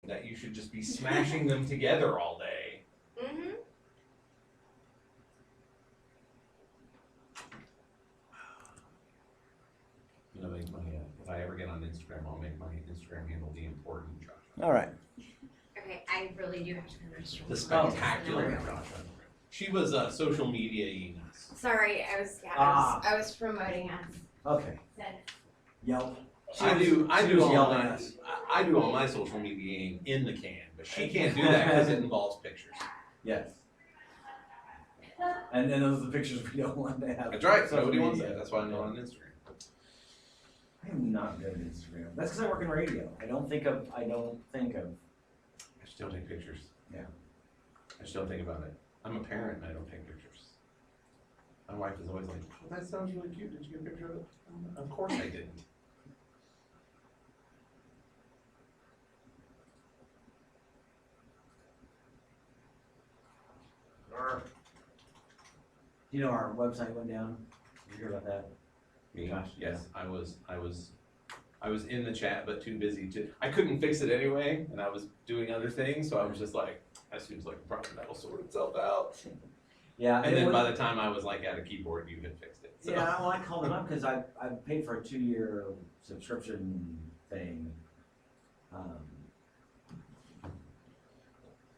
that you should just be smashing them together all day. Mm-hmm. I'm gonna make my, if I ever get on Instagram, I'll make my Instagram handle the important Joshua. All right. Okay, I really do have to finish. The spectacular Joshua. She was social media-ing us. Sorry, I was I was promoting us. Okay. Said, Yelp. I do was all yelling my at us. I do all my social media in the can, but she can't do that because it involves pictures. Yes. And then those are the pictures we don't want to have. That's right. Social Nobody wants media. that. That's why I'm not on Instagram. I am not good at Instagram. That's because I work in radio. I don't think of. I just don't take pictures. Yeah. I just don't think about it. I'm a parent and I don't take pictures. My wife is always like, "Oh, that sounds really cute. Did you get a picture of it?" Of course I didn't. You know our website went down. Did you hear about that? Me? Gosh, Yes, I was in the chat, but too busy to. I couldn't fix it anyway, and I was doing other things, so I was just like, that seems like a problem that'll sort itself out. Yeah. And then by the time I was like at a keyboard, you had fixed it. So. Yeah, well, I called them up because I paid for a 2-year subscription thing.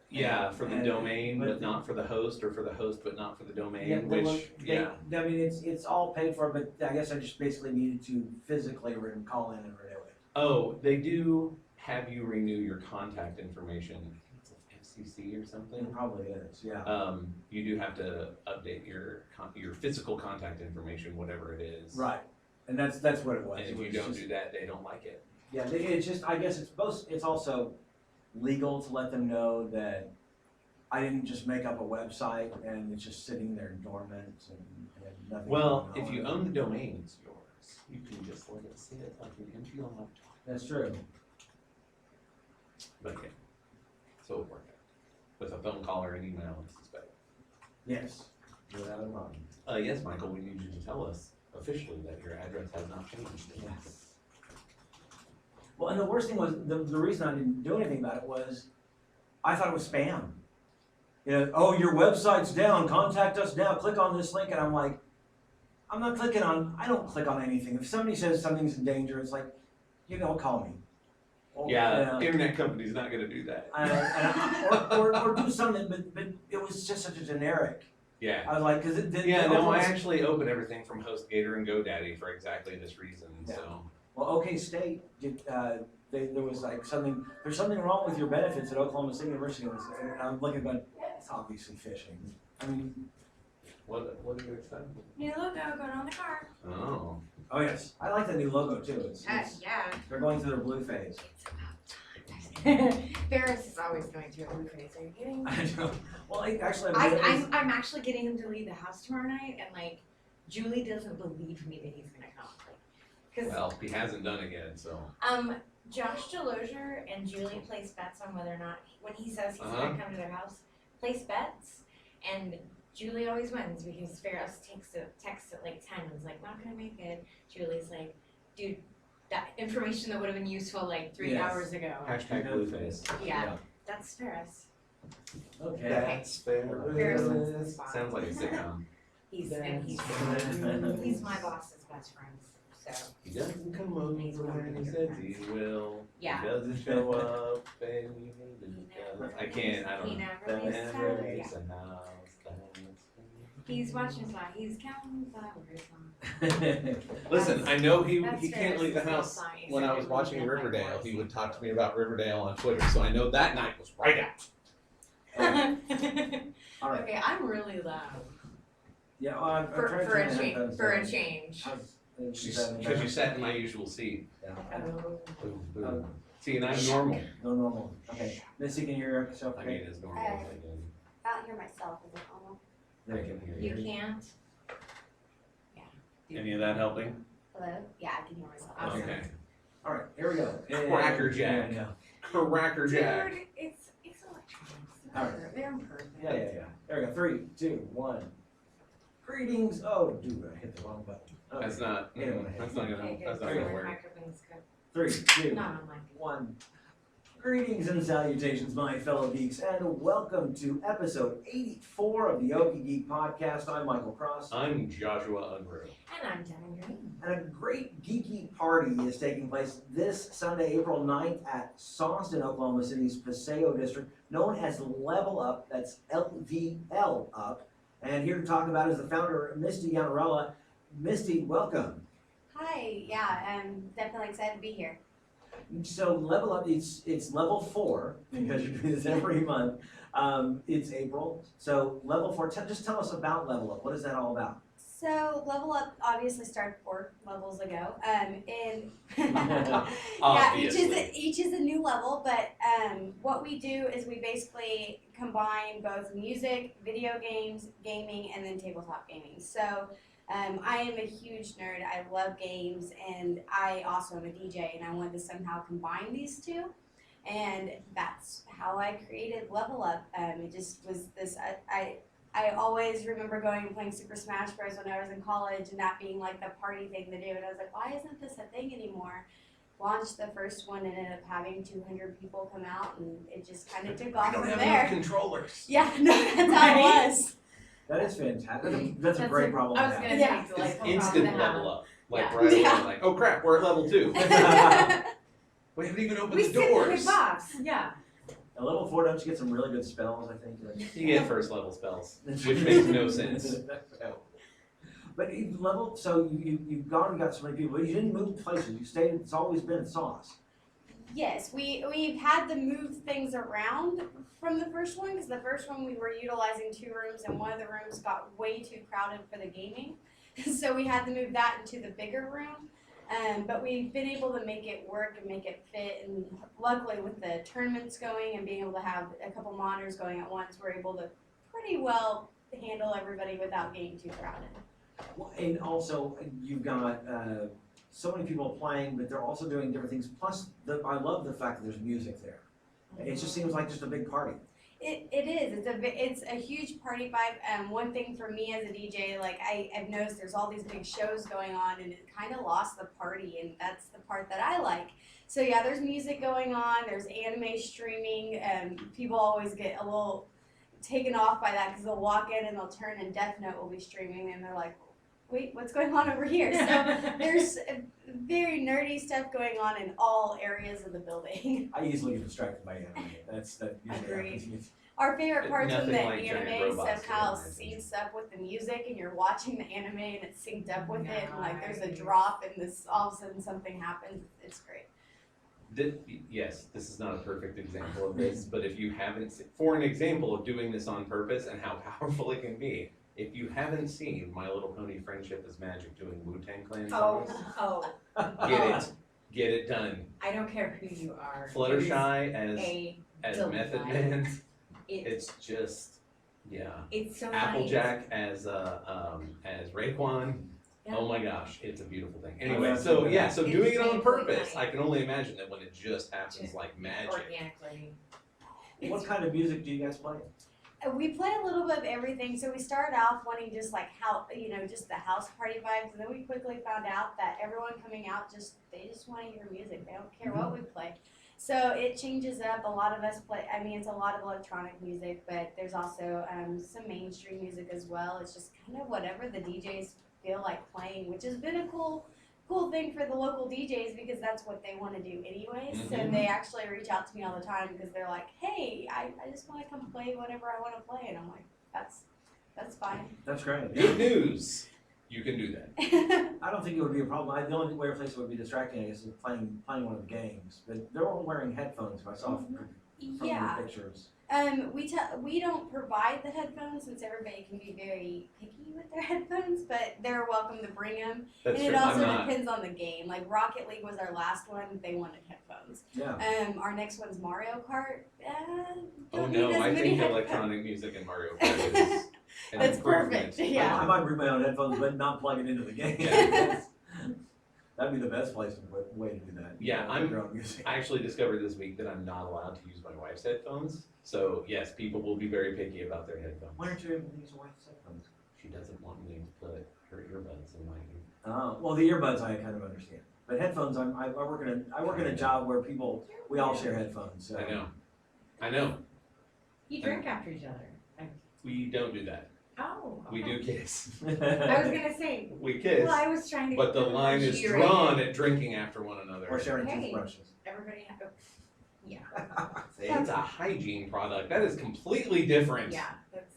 Yeah, for the And- domain, but but- not for the host, or for the host, but not for the domain, Yeah, which, yeah. I mean, it's all paid for, but I guess I just basically needed to physically call in and renew it. Oh, they do have you renew your contact information. I think it's FCC or something. It probably is, yeah. You do have to update your physical contact information, whatever it is. Right, and that's what it was. And It if you was don't just- do that, they don't like it. Yeah, it's just, I guess it's also legal to let them know that I didn't just make up a website and it's just sitting there dormant and nothing. Well, going if you on. own the domain, it's yours. You can just let it sit like an empty laptop. That's true. But yeah, so it'll work out. With a phone call or an email, I suspect. Yes, without a problem. Yes, Michael, we need you to tell us officially that your address has not changed. Yes. Well, and the worst thing was, the reason I didn't do anything about it was, I thought it was spam. You know, oh, your website's down, contact us now, click on this link, and I'm like, I don't click on anything. If somebody says something's in danger, it's like, call me. Or, Yeah, internet company's not gonna do that. or do something, but it was just such a generic. Yeah. I was like, because I actually open everything from HostGator and GoDaddy for exactly this reason, Yeah. so. Well, OK State did. There was like there's something wrong with your benefits at Oklahoma State University, and I'm looking, but it's obviously phishing. I mean, What are you excited for? new logo going on the car. Oh. oh yes, I like the new logo too. It's Yeah. they're going through their blue phase. It's about time. Ferris is always going through a blue phase. Are you kidding me? I know. Well, actually, I'm actually getting him to leave the house tomorrow night, and like, Julie doesn't believe me that he's gonna come. Like, Well, he hasn't done it yet, so. Josh Delosier and Julie place bets on whether or not, when he says he's gonna come to their house, place bets, and Julie always wins because Ferris texts at like 10 and is like, not gonna make it. Julie's like, dude, that information that would have been useful like 3 hours ago. Hashtag Blueface. Yeah, that's Ferris. Okay. That's fair. Ferris wins the spot. Sounds like a sitcom. He's my boss's best friend, so. He doesn't come over when he says he will. Yeah. He doesn't show up and he doesn't. I don't He know. never leaves Never town. leaves Yeah. the house. He's watching fly. He's counting flowers. Listen, I know he That's can't leave the Ferris. house. When I was watching Riverdale, he would talk to me about Riverdale on Twitter, so I know that night was right out. All right. Okay, I'm really loud. Yeah. Well, I'm For trying to a turn it change. down, For a so- change. Because you sat in my usual seat. Yeah. Oh. Boom, boom. See, and I'm normal. No normal. Okay. Missy, can you hear yourself? I Okay. mean, as normal as I can. I don't hear myself, is it normal? I can hear You you. can't? Yeah. Any of that helping? Hello? Yeah, I can hear myself. Awesome. Okay. All right. Here we go. Crackerjack. Yeah. Crackerjack. Dude, it's electronics. All right. They're imperfect. Yeah. There we go. 3, 2, 1. Greetings. Oh, dude, I hit the wrong button. Okay. That's not. Yeah. That's not Okay, gonna. good. That's not Sorry, gonna my work. microphone's good. 3, 2, Not on my. 1. Greetings and salutations, my fellow geeks, and welcome to episode 84 of the Okie Geek podcast. I'm Michael Cross. I'm Joshua Unruh. And I'm Devin Green. And a great geeky party is taking place this Sunday, April 9th at Sawston, Oklahoma City's Paseo District, known as Level Up. That's LVL Up. And here to talk about is the founder, Misty Yanarella. Misty, welcome. Hi, yeah, I'm definitely excited to be here. So Level Up, it's level 4, because you're doing this every month. It's April. So level 4, just tell us about Level Up. What is that all about? So Level Up obviously started 4 levels ago, and Obviously. each is a new level. But what we do is we basically combine both music, video games, gaming, and then tabletop gaming. So I am a huge nerd. I love games, and I also am a DJ, and I wanted to somehow combine these two, and that's how I created Level Up. It just was this. I always remember going and playing Super Smash Bros. When I was in college, and that being like the party thing to do, and I was like, why isn't this a thing anymore? Launched the first one and ended up having 200 people come out, and it just kind of took off don't from have there. enough controllers. Yeah, no, that's how it was. That is fantastic. That's a great problem I to was have. gonna Yeah. say, It's delightful instant problem to have. level up. Like Yeah. right away, Yeah. like, oh crap, we're at level 2. We haven't even opened We the sit in the big doors. box, yeah. At level 4, don't you get some really good spells, I think? You get first level spells, which makes no sense. But you've gone and got so many people, but you didn't move places. You stayed, it's always been Sauce. Yes, we've had to move things around from the first one, because the first one we were utilizing 2 rooms, and one of the rooms got way too crowded for the gaming. So we had to move that into the bigger room. But we've been able to make it work and make it fit, and luckily with the tournaments going and being able to have a couple monitors going at once, we're able to pretty well handle everybody without getting too crowded. Well, and also, you've got so many people playing, but they're also doing different things. Plus, I love the fact that there's music there. It just seems like just a big party. It is. It's a huge party vibe. One thing for me as a DJ, like I've noticed there's all these big shows going on, and it kind of lost the party, and that's the part that I like. So yeah, there's music going on. There's anime streaming, and people always get a little taken off by that because they'll walk in and they'll turn and Death Note will be streaming, and they're like, wait, what's going on over here? So there's very nerdy stuff going on in all areas of the building. I easily get distracted by anime. That usually Agreed. happens. Our favorite part's when the Nothing like giant anime robots somehow doing anything. syncs up with the music, and you're watching the anime and it's synced up with it, and like there's a Nice. drop and this all of a sudden something happens. It's great. Yes, this is not a perfect example of this, but if you haven't, for an example of doing this on purpose and how powerful it can be, if you haven't seen My Little Pony Friendship is Magic doing Wu-Tang Clan songs, get it done. I don't care who you are. Fluttershy A as delight. Method Man, It's it's just, yeah. it's so Applejack as Raekwon. Yeah. Oh my gosh, it's a beautiful thing. I Anyway, love so that. yeah, so It's doing it on really purpose, nice. I can only imagine that when it just happens Just like magic. organically. What kind of music do you guys play? We play a little bit of everything. So we started off wanting just like just the house party vibes, and then we quickly found out that everyone coming out they just want to hear music. They don't care what we play. So it changes up. A lot of us play. I mean, it's a lot of electronic music, but there's also some mainstream music as well. It's just kind of whatever the DJs feel like playing, which has been a cool thing for the local DJs, because that's what they want to do anyways. So Mhm. they actually reach out to me all the time because they're like, hey, I just want to come play whatever I want to play, and I'm like, that's fine. That's great. Good news, you can do that. I don't think it would be a problem. The only way place it would be distracting, I guess, is playing one of the games. But they're all wearing headphones, if I saw from Yeah. the pictures. We don't provide the headphones, since everybody can be very picky with their headphones, but they're welcome to bring them. That's And true. it also I'm not. depends on the game. Like Rocket League was our last one; they wanted headphones. Yeah. Our next one's Mario Kart. Oh Don't need no, as I many think headphones. electronic music in Mario Kart is an That's improvement. perfect, yeah. I might bring my own headphones, but not plug it into the game. Yeah. That'd be the best way to do that. Yeah, With your own music. I actually discovered this week that I'm not allowed to use my wife's headphones. So yes, people will be very picky about their headphones. Why aren't you able to use your wife's headphones? She doesn't want me to put her earbuds in my ear. Oh, well, the earbuds I kind of understand. But headphones, I work in a job where we all share headphones, so. I know. You drink after each other. We don't do that. Oh. We do kiss. I was gonna say, We kiss, well, I was trying to. but the line is G-rated. drawn at drinking after one another. Or sharing Hey. toothbrushes. Everybody have, yeah, It's a hygiene product. That is completely different. yeah, that's,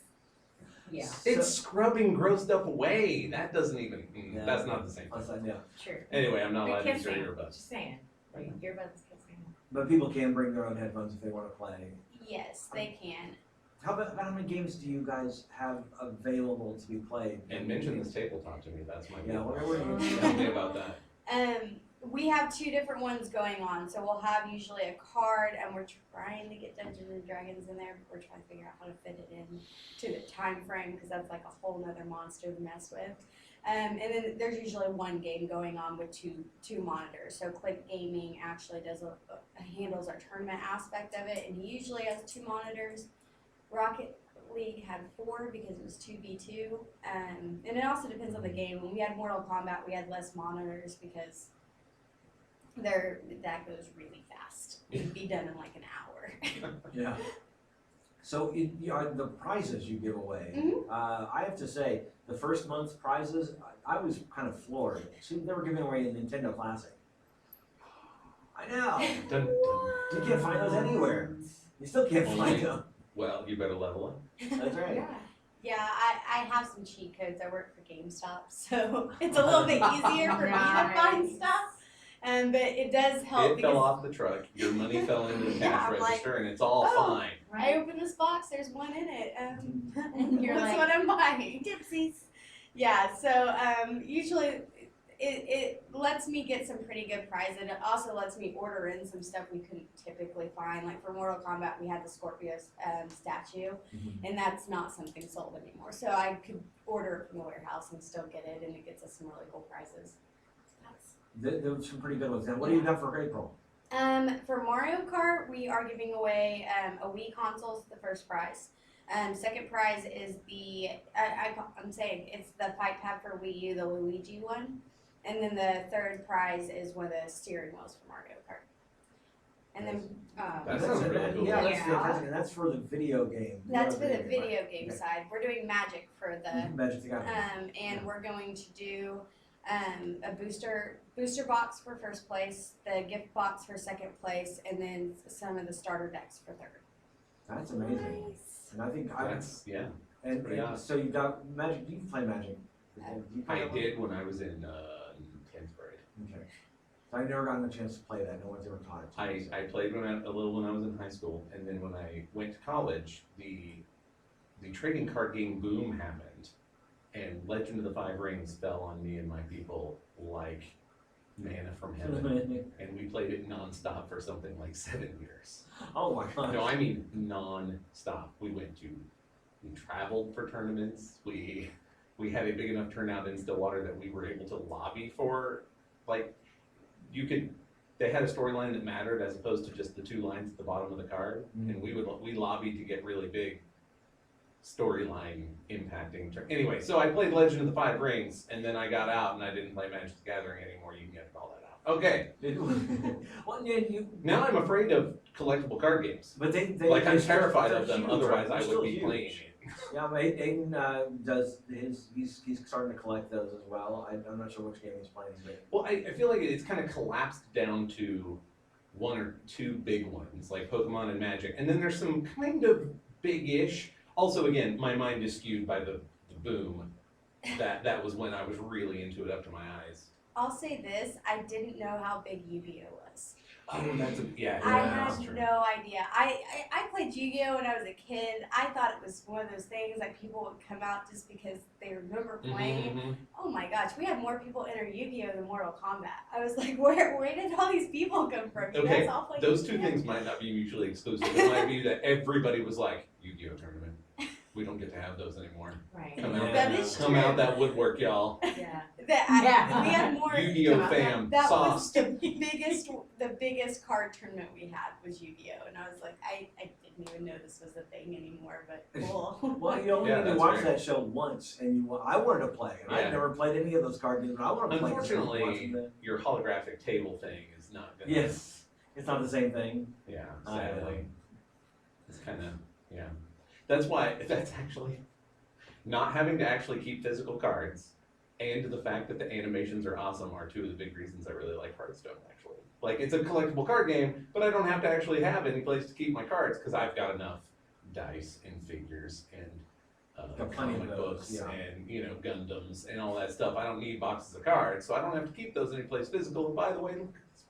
yeah, It's scrubbing grossed up away. That doesn't even, Yeah. that's not the same thing. Outside, yeah. true. Anyway, I'm not But allowed to use kissing, your earbuds. just saying, like, earbuds kissing. But people can bring their own headphones if they wanna play. Yes, they can. How many games do you guys have available to be played? And mention this tabletop to me, that's my. Yeah, whatever it is. Tell me about that. We have two different ones going on. So we'll have usually a card, and we're trying to get Dungeons and Dragons in there. But we're trying to figure out how to fit it in to the time frame because that's like a whole nother monster to mess with. And then there's usually one game going on with two monitors. So Click Gaming actually handles our tournament aspect of it, and he usually has two monitors. Rocket League had 4 because it was 2v2, and it also depends on the game. When we had Mortal Kombat, we had less monitors because that goes really fast. It can be done in like an hour. Yeah. So the prizes you give away, Mhm. I have to say, the first month's prizes, I was kind of floored. See, they were giving away a Nintendo Classic. I know. Dun, dun. You can't find those anywhere. You still can't find them. Well, you better level up. That's right. Yeah. Yeah, I have some cheat codes. I work for GameStop, so it's a little bit easier for me to find Nice. stuff. But it does help It because fell off the truck, your money fell into the Yeah, cash I'm like, register, and it's all oh. fine. I opened this box. There's one in it. And you're That's like, what I'm buying. Dipsies. Yeah. So usually it lets me get some pretty good prizes. It also lets me order in some stuff we couldn't typically find. Like for Mortal Kombat, we had the Scorpio statue, and that's not something sold anymore. So I could order it from the warehouse and still get it, and it gets us some really cool prizes. There were some pretty good ones. And what do you got for April? For Mario Kart, we are giving away a Wii console, the first prize. Second prize is I'm saying it's the fight pad for Wii U, the Luigi one. And then the third prize is one of the steering wheels for Mario Kart. And then That sounds really cool. Yeah, that's Yeah. fantastic. And that's for the video game. that's for the right? video game Okay. side. We're doing Magic for the Magic the Gathering. and we're going to do a booster box for first place, the gift box for second place, and then some of the starter decks for third. That's amazing. Nice. And I think That's, yeah. and pretty awesome. so you've got Magic. Do you play Magic? Do you play I that one? did when I was in 10th grade. Okay. So I've never gotten a chance to play that. No one's ever taught it to me. I played a little when I was in high school, and then when I went to college, the trading card game boom happened, and Legend of the Five Rings fell on me and my people like manna from heaven, and we played it nonstop for something like 7 years. Oh my gosh. No, I mean non-stop. We traveled for tournaments. We had a big enough turnout in Stillwater that we were able to lobby for, like, they had a storyline that mattered as opposed to just the 2 lines at the bottom of the card, and we lobbied to get really big storyline impacting. Anyway, so I played Legend of the Five Rings, and then I got out and I didn't play Magic the Gathering anymore. You can get all that out. Okay, Well, yeah, now I'm afraid of collectible card games. but they Like, I'm they're terrified they're of them, huge, otherwise right? I They're would still be huge. playing it. Yeah, but Aiden does he's starting to collect those as well. I'm not sure which game he's playing, but Well, I feel like it's kind of collapsed down to 1 or 2 big ones, like Pokemon and Magic, and then there's some kind of big-ish. Also, again, my mind is skewed by the boom. That was when I was really into it up to my eyes. I'll say this: I didn't know how big Yu-Gi-Oh was. Oh, that's yeah. I that's had true. no idea. I played Yu-Gi-Oh when I was a kid. I thought it was one of those things that people would come out just because they remember playing it. Mhm. Oh my gosh, we had more people enter Yu-Gi-Oh than Mortal Kombat. I was like, where did all these people come from? You Okay, guys all play those 2 Yu-Gi-Oh? things might not be mutually exclusive. It might be that everybody was like, Yu-Gi-Oh tournament. We don't get to have those anymore. Right. Come out That that, is come true. out that woodwork, y'all. Yeah. We had more. Yu-Gi-Oh fam, That was sauce. the biggest card tournament we had was Yu-Gi-Oh, and I was like, I did didn't even know this was a thing anymore, but cool. Well, you only Yeah, need to that's watch great. that show once, and I wanted to play, and Yeah. I'd never played any of those card games, but I want to play. Unfortunately, your holographic table thing is not gonna. Yes, it's not the same thing. Yeah, I know. sadly. It's kind of, yeah. That's actually, not having to actually keep physical cards and the fact that the animations are awesome are two of the big reasons I really like Hearthstone, actually. Like, it's a collectible card game, but I don't have to actually have any place to keep my cards because I've got enough dice and figures and Got plenty of comic those, books yeah. and, Gundams and all that stuff. I don't need boxes of cards, so I don't have to keep those anyplace physical. And by the way, look at this.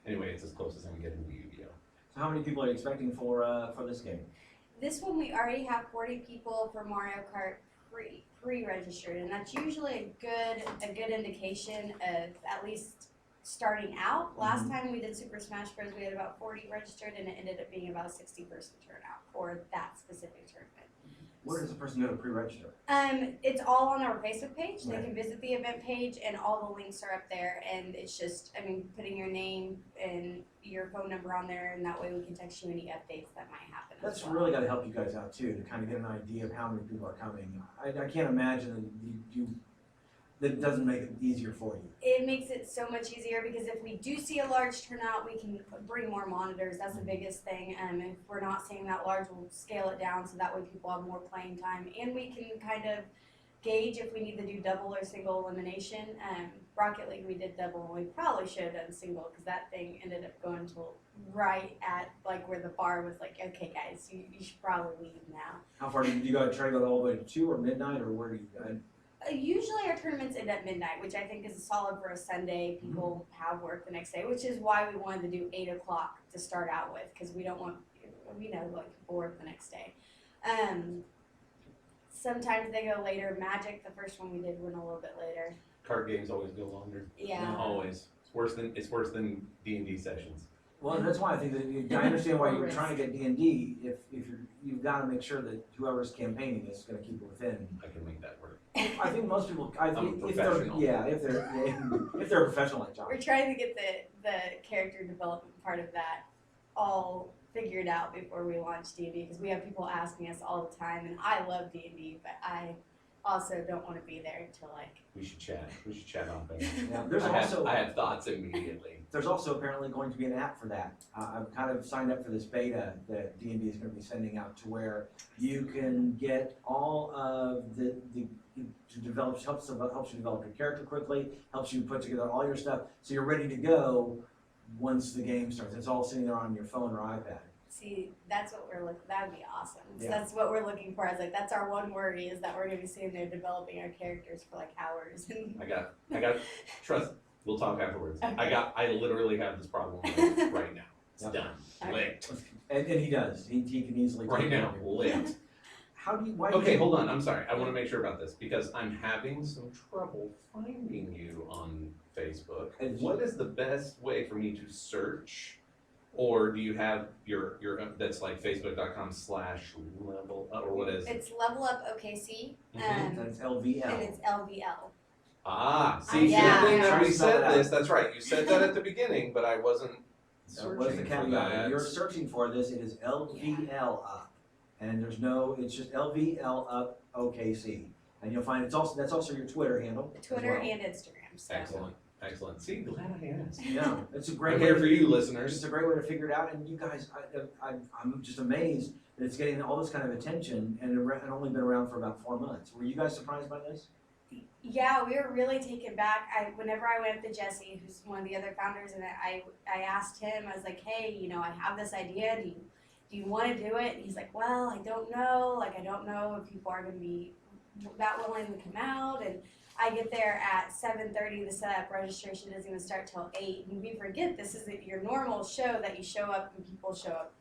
Anyway, it's as close as I'm getting to Yu-Gi-Oh! So how many people are you expecting for this game? This one we already have 40 people for Mario Kart pre-registered, and that's usually a good indication of at least starting out. Last time we did Super Smash Bros, we had about 40 registered, and it ended up being about a 60-person turnout for that specific tournament. Where does a person go to pre-register? It's all on our Facebook page. They Right. can visit the event page, and all the links are up there. And it's just, putting your name and your phone number on there, and that way we can text you any updates that might happen. That's as well. really got to help you guys out too, to kind of get an idea of how many people are coming. I can't imagine that that doesn't make it easier for you. It makes it so much easier because if we do see a large turnout, we can bring more monitors. That's the biggest thing. If we're not seeing that large, we'll scale it down so that way people have more playing time, and we can kind of gauge if we need to do double or single elimination. Rocket League we did double, and we probably should have done single because that thing ended up going to right at like where the bar was like, okay guys, you should probably leave now. How far do you guys try to go all the way to 2 or midnight, or where do you go? Usually our tournaments end at midnight, which I think is solid for a Sunday. People have work the next day, which is why we wanted to do 8 o'clock to start out with, because we don't want, like people work the next day. Sometimes they go later. Magic, the first one we did, went a little bit later. Card games always go longer. Yeah. Always. It's worse than D&D sessions. Well, that's why I think that I understand why you're trying to get D&D. If you've got to make sure that whoever's campaigning is going to keep it within. I can make that work. I think most people. I'm a professional. If they're a professional like John. We're trying to get the character development part of that all figured out before we launch D&D, because we have people asking us all the time, and I love D&D, but I also don't want to be there until like. We should chat. We should chat on things. Yeah, there's I have thoughts immediately. There's also apparently going to be an app for that. I've kind of signed up for this beta that D&D is going to be sending out, to where you can get all of helps you develop your character quickly, helps you put together all your stuff, so you're ready to go once the game starts. It's all sitting there on your phone or iPad. See, that's what we're looking. That would be awesome. So Yeah. that's what we're looking for. I was like, that's our one worry, is that we're gonna be sitting there developing our characters for like hours. I got, trust, we'll talk afterwards. Okay. I literally have this problem right now. It's Yep. done. Okay. Licked. And he does. He can easily Right take now, it. licked. Why Okay, hold on, I'm sorry. I wanna make sure about this, because I'm having some trouble finding you on Facebook. And What is the best way for me to search? Or do you have your that's like facebook.com/level, or what is it? It's Level Up OKC, And it's LVL. and it's LVL. Ah, see, Yeah. good thing that we Try to spell said it out. this, that's right, you said that at the beginning, but I wasn't That was the searching for caveat. When that. you're searching for this, it is LVL up. And it's just LVL up OKC. And you'll find that's also your Twitter handle. Twitter as well. and Instagram. So. Excellent. See, glad I asked. Yeah, it's a great I'm way here for you, It's listeners. just a great way to figure it out. And you guys, I'm just amazed that it's getting all this kind of attention, and it only been around for about 4 months. Were you guys surprised by this? Yeah, we were really taken back. Whenever I went up to Jesse, who's one of the other founders, and I asked him, I was like, hey, I have this idea. Do you want to do it? And he's like, well, I don't know. I don't know if people are going to be that willing to come out. And I get there at 7:30 to set up. Registration doesn't even start till 8. And we forget this isn't your normal show that you show up and people show up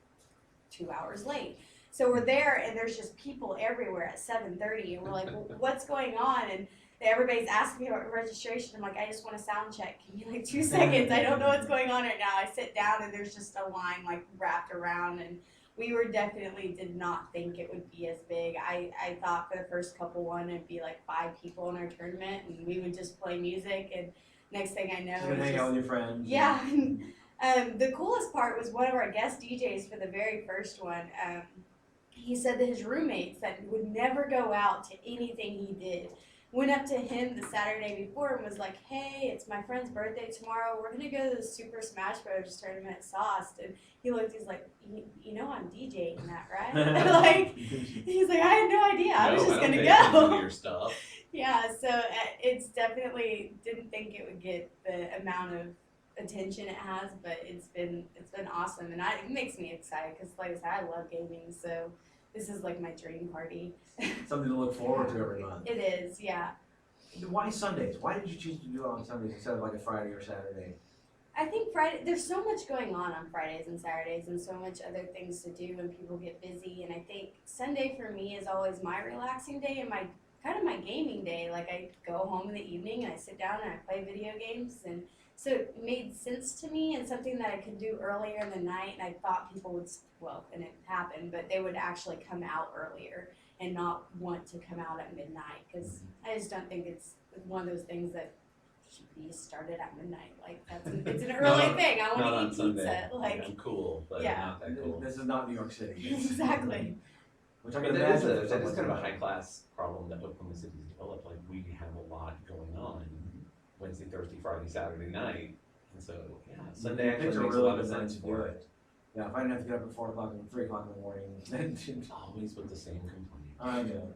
2 hours late. So we're there and there's just people everywhere at 7:30, and we're like, well, what's going on? And everybody's asking me about registration. I'm like, I just want a sound check. Give me like 2 seconds. I don't know what's going on right now. I sit down and there's just a line like wrapped around, and we did not think it would be as big. I thought for the first couple one it'd be like 5 people in our tournament, and we would just play music, and next thing I know, You're gonna hang out with your friends. yeah. The coolest part was one of our guest DJs for the very first one. He said that his roommates that would never go out to anything he did went up to him the Saturday before and was like, "Hey, it's my friend's birthday tomorrow. We're gonna go to the Super Smash Bros. Tournament at Sauced." And he looked, he's like, "You know I'm DJing that, right?" Like, he's like, "I had no idea. I was just gonna pay attention to go." your stuff. Yeah, so it's definitely didn't think it would get the amount of attention it has, but it's been awesome, and it makes me excited because, like I said, I love gaming, so this is like my dream party. Something to look forward to every month. It is, yeah. Why Sundays? Why did you choose to do it on Sundays instead of like a Friday or Saturday? I think Friday, there's so much going on Fridays and Saturdays and so much other things to do when people get busy, and I think Sunday for me is always my relaxing day and my kind of my gaming day. Like, I go home in the evening and I sit down and I play video games, and so it made sense to me and something that I could do earlier in the night, and I thought people would, well, and it happened, but they would actually come out earlier and not want to come out at midnight, because I just don't think it's one of those things that should be started at midnight. Like, it's an early thing. I Not want on to eat Sunday. pizza. Like, I'm cool, but yeah. not that cool. This is not New York City. exactly. Which I But can that is, imagine. that is kind of a high class problem that Oklahoma City's developed. Like, we have a lot going on Wednesday, Thursday, Friday, Saturday night, and so yeah, Sunday actually Picks a makes a really lot of good night sense to do for it. Yeah, if I didn't have to get up at 4 o'clock and 3 o'clock in the morning, then Always with the same complaint. I know.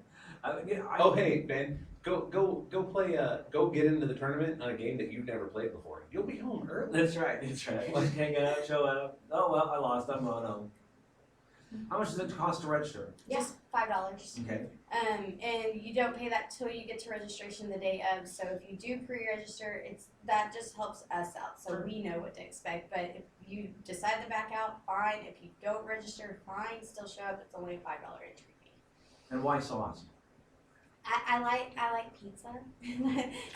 Oh hey Ben, go play go get into the tournament on a game that you've never played before. You'll be home early. That's right. Just hang out, show up. Oh well, I lost. I'm on home. How much does it cost to register? Just $5. Okay. And you don't pay that till you get to registration the day of. So if you do pre-register, that just helps us out, so we know what to expect. But if you decide to back out, fine. If you don't register, fine. Still show up. It's only a $5 entry fee. And why Sauce? I like pizza.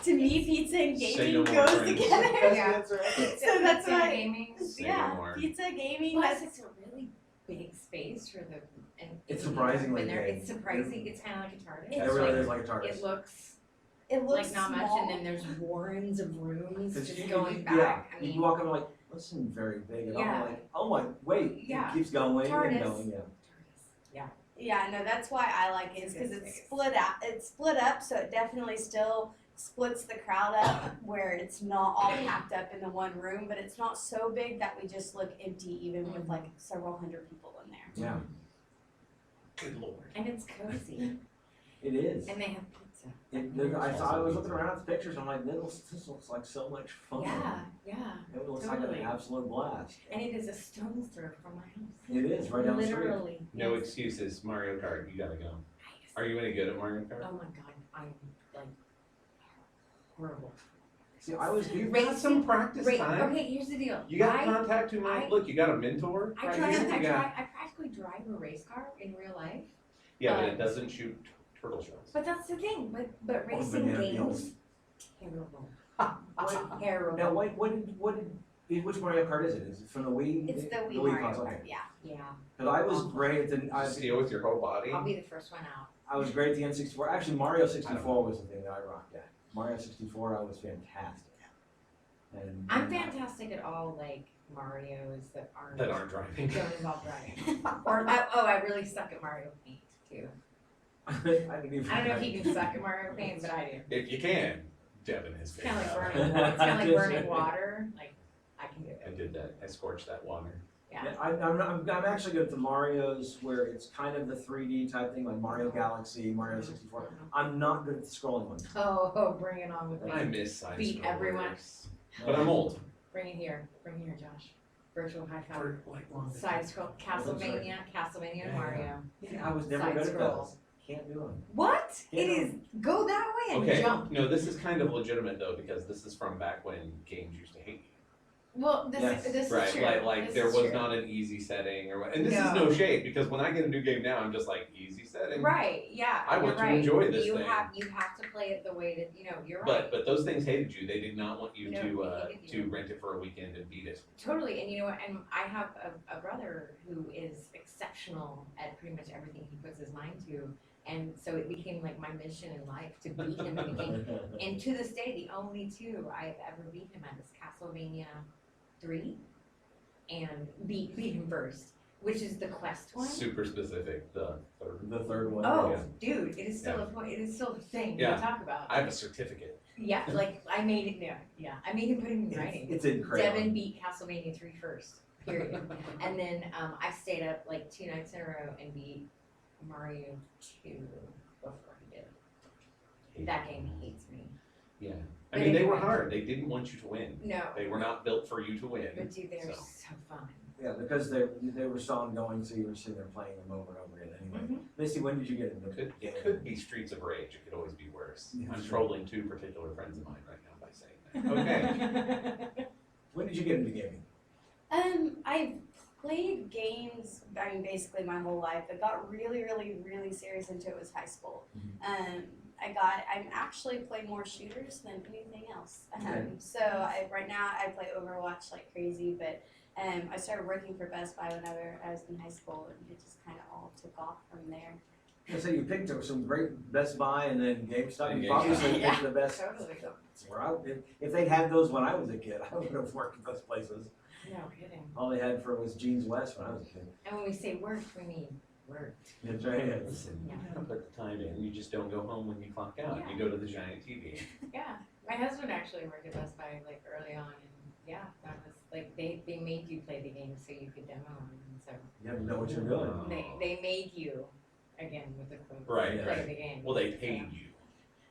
To me, pizza and Say gaming no more, goes friends. together. Yeah. So that's Pizza why. gaming. Say no Yeah, more. pizza gaming. Plus, That's it's a really big space for the. And It's if you've surprisingly been there, big. It's surprising. It's kind of like a TARDIS. It's It really like- is like a TARDIS. It looks it looks like not small. much, and then there's warrens of rooms 'Cause just going back. Yeah, I you mean, walk in like, this isn't very big at all. Yeah. Like, oh my, wait, Yeah. it keeps going TARDIS. and going. Yeah. Yeah. Yeah, no, that's why I like it, is because It's it's big. split out. It's split up, so it definitely still splits the crowd up, where it's not all packed up in the one room, but it's not so big that we just look empty, even with like several hundred people in there. Yeah, Good lord. and it's cozy, it is. and they have pizza. I was looking around at the pictures. I'm like, this looks like so much fun. Yeah, It looks like totally. an absolute blast. and it is a stone's throw from my house. It is right down the street. Literally. No yes. excuses. Mario Kart, you gotta go. Nice. Are you any good at Mario Kart? Oh my god, I'm like horrible. See, I was. You've got some practice time. Okay, here's the deal. You got I, contact to my I- look. You got a mentor. I right try, here. You got- I practically drive a race car in real life. Yeah, but it doesn't shoot turtle shells. But that's the thing. But Or racing banana games, terrible. Terrible. Now, what did, which Mario Kart is it? Is it from the Wii? It's the Wii Mario console? Kart, yeah. Yeah, Because I was great at the, Steal with your whole body. I'll be the first one out. I was great at the N64. Actually, Mario 64 was the thing that I rocked at. Mario 64, I was fantastic. And I'm fantastic at all like Mario's that aren't driving. don't involve driving. Or I really suck at Mario Paint too. I didn't even. I don't know if you can suck at Mario Paint, but I do. If you can, Devin has It's kind of like figured burning. out. It's kind of like burning water. Like I can do I it. did that. I scorched that water. Yeah. I'm actually good at the Marios where it's kind of the 3D type thing, like Mario Galaxy, Mario 64. I'm not good at the scrolling ones. Oh, bring it on with I me. miss side Beat everyone. scrollers. But I'm old. Bring it here. Bring it here, Josh. Virtual high five. For like long. Side scroll. Castlevania and Mario. Yeah, I was never Side good at scroll. those. Can't do them. What? Yeah. It is go that way and Okay, jump. no, this is kind of legitimate though, because this is from back when games used to hate you. Well, Yes. this Right, is true. like This there is was true. not an easy setting or what, and this is No. no shade, because when I get a new game now, I'm just like, easy setting. Right, yeah. I you're want to right. enjoy this you thing. have to play it the way that you're right. But those things hated you. They did not want you No, to they hated you. rent it for a weekend and beat it. Totally, and you know what? And I have a brother who is exceptional at pretty much everything he puts his mind to, and so it became like my mission in life to beat him in the game. And to this day, the only two I've ever beat him at is Castlevania 3 and beat him first, which is the quest one. Super specific, the third. The third one. Oh, Yeah. dude, it is still a point. It is still a thing Yeah. to talk about. I have a certificate. Yeah, like I made it. Yeah, I made him put him in writing. It's incredible. Devin beat Castlevania 3 first. Period. And then I stayed up like 2 nights in a row and beat Mario 2 before he did. That game hates me. Yeah. I But mean, they were anyway. hard. They didn't want you to win. No. They were not built for you to win. But dude, they're So. so fun. Yeah, because they were so ongoing, so you were sitting there playing them over and over again anyway. Missy, when did you get into the game? It could be Streets of Rage. It could always be worse. Yeah, I'm sure. trolling 2 particular friends of mine right now by saying that. Okay. When did you get into gaming? I've played games, I mean, basically my whole life. I got really, really, really serious into it was high school. I actually play more shooters than anything else. Okay. So right now I play Overwatch like crazy, but I started working for Best Buy whenever I was in high school, and it just kind of all took off from there. So you picked up some great Best Buy and then GameStop. And You GameStop. obviously Yeah. picked the best. Totally. That's where if they'd had those when I was a kid, I would have worked at those places. No kidding. All they had for was Jeans West when I was a kid. And when we say worked, we mean worked. That's right. Listen, you Yeah. gotta put the time in. You just don't go home when you clock out. Yeah. You go to the giant TV. Yeah, my husband actually worked at Best Buy like early on, and yeah, that was like they made you play the game so you could demo them, and so You have to know what you're doing. they made you again with the quotes Right, play right. the game. Well, they paid you.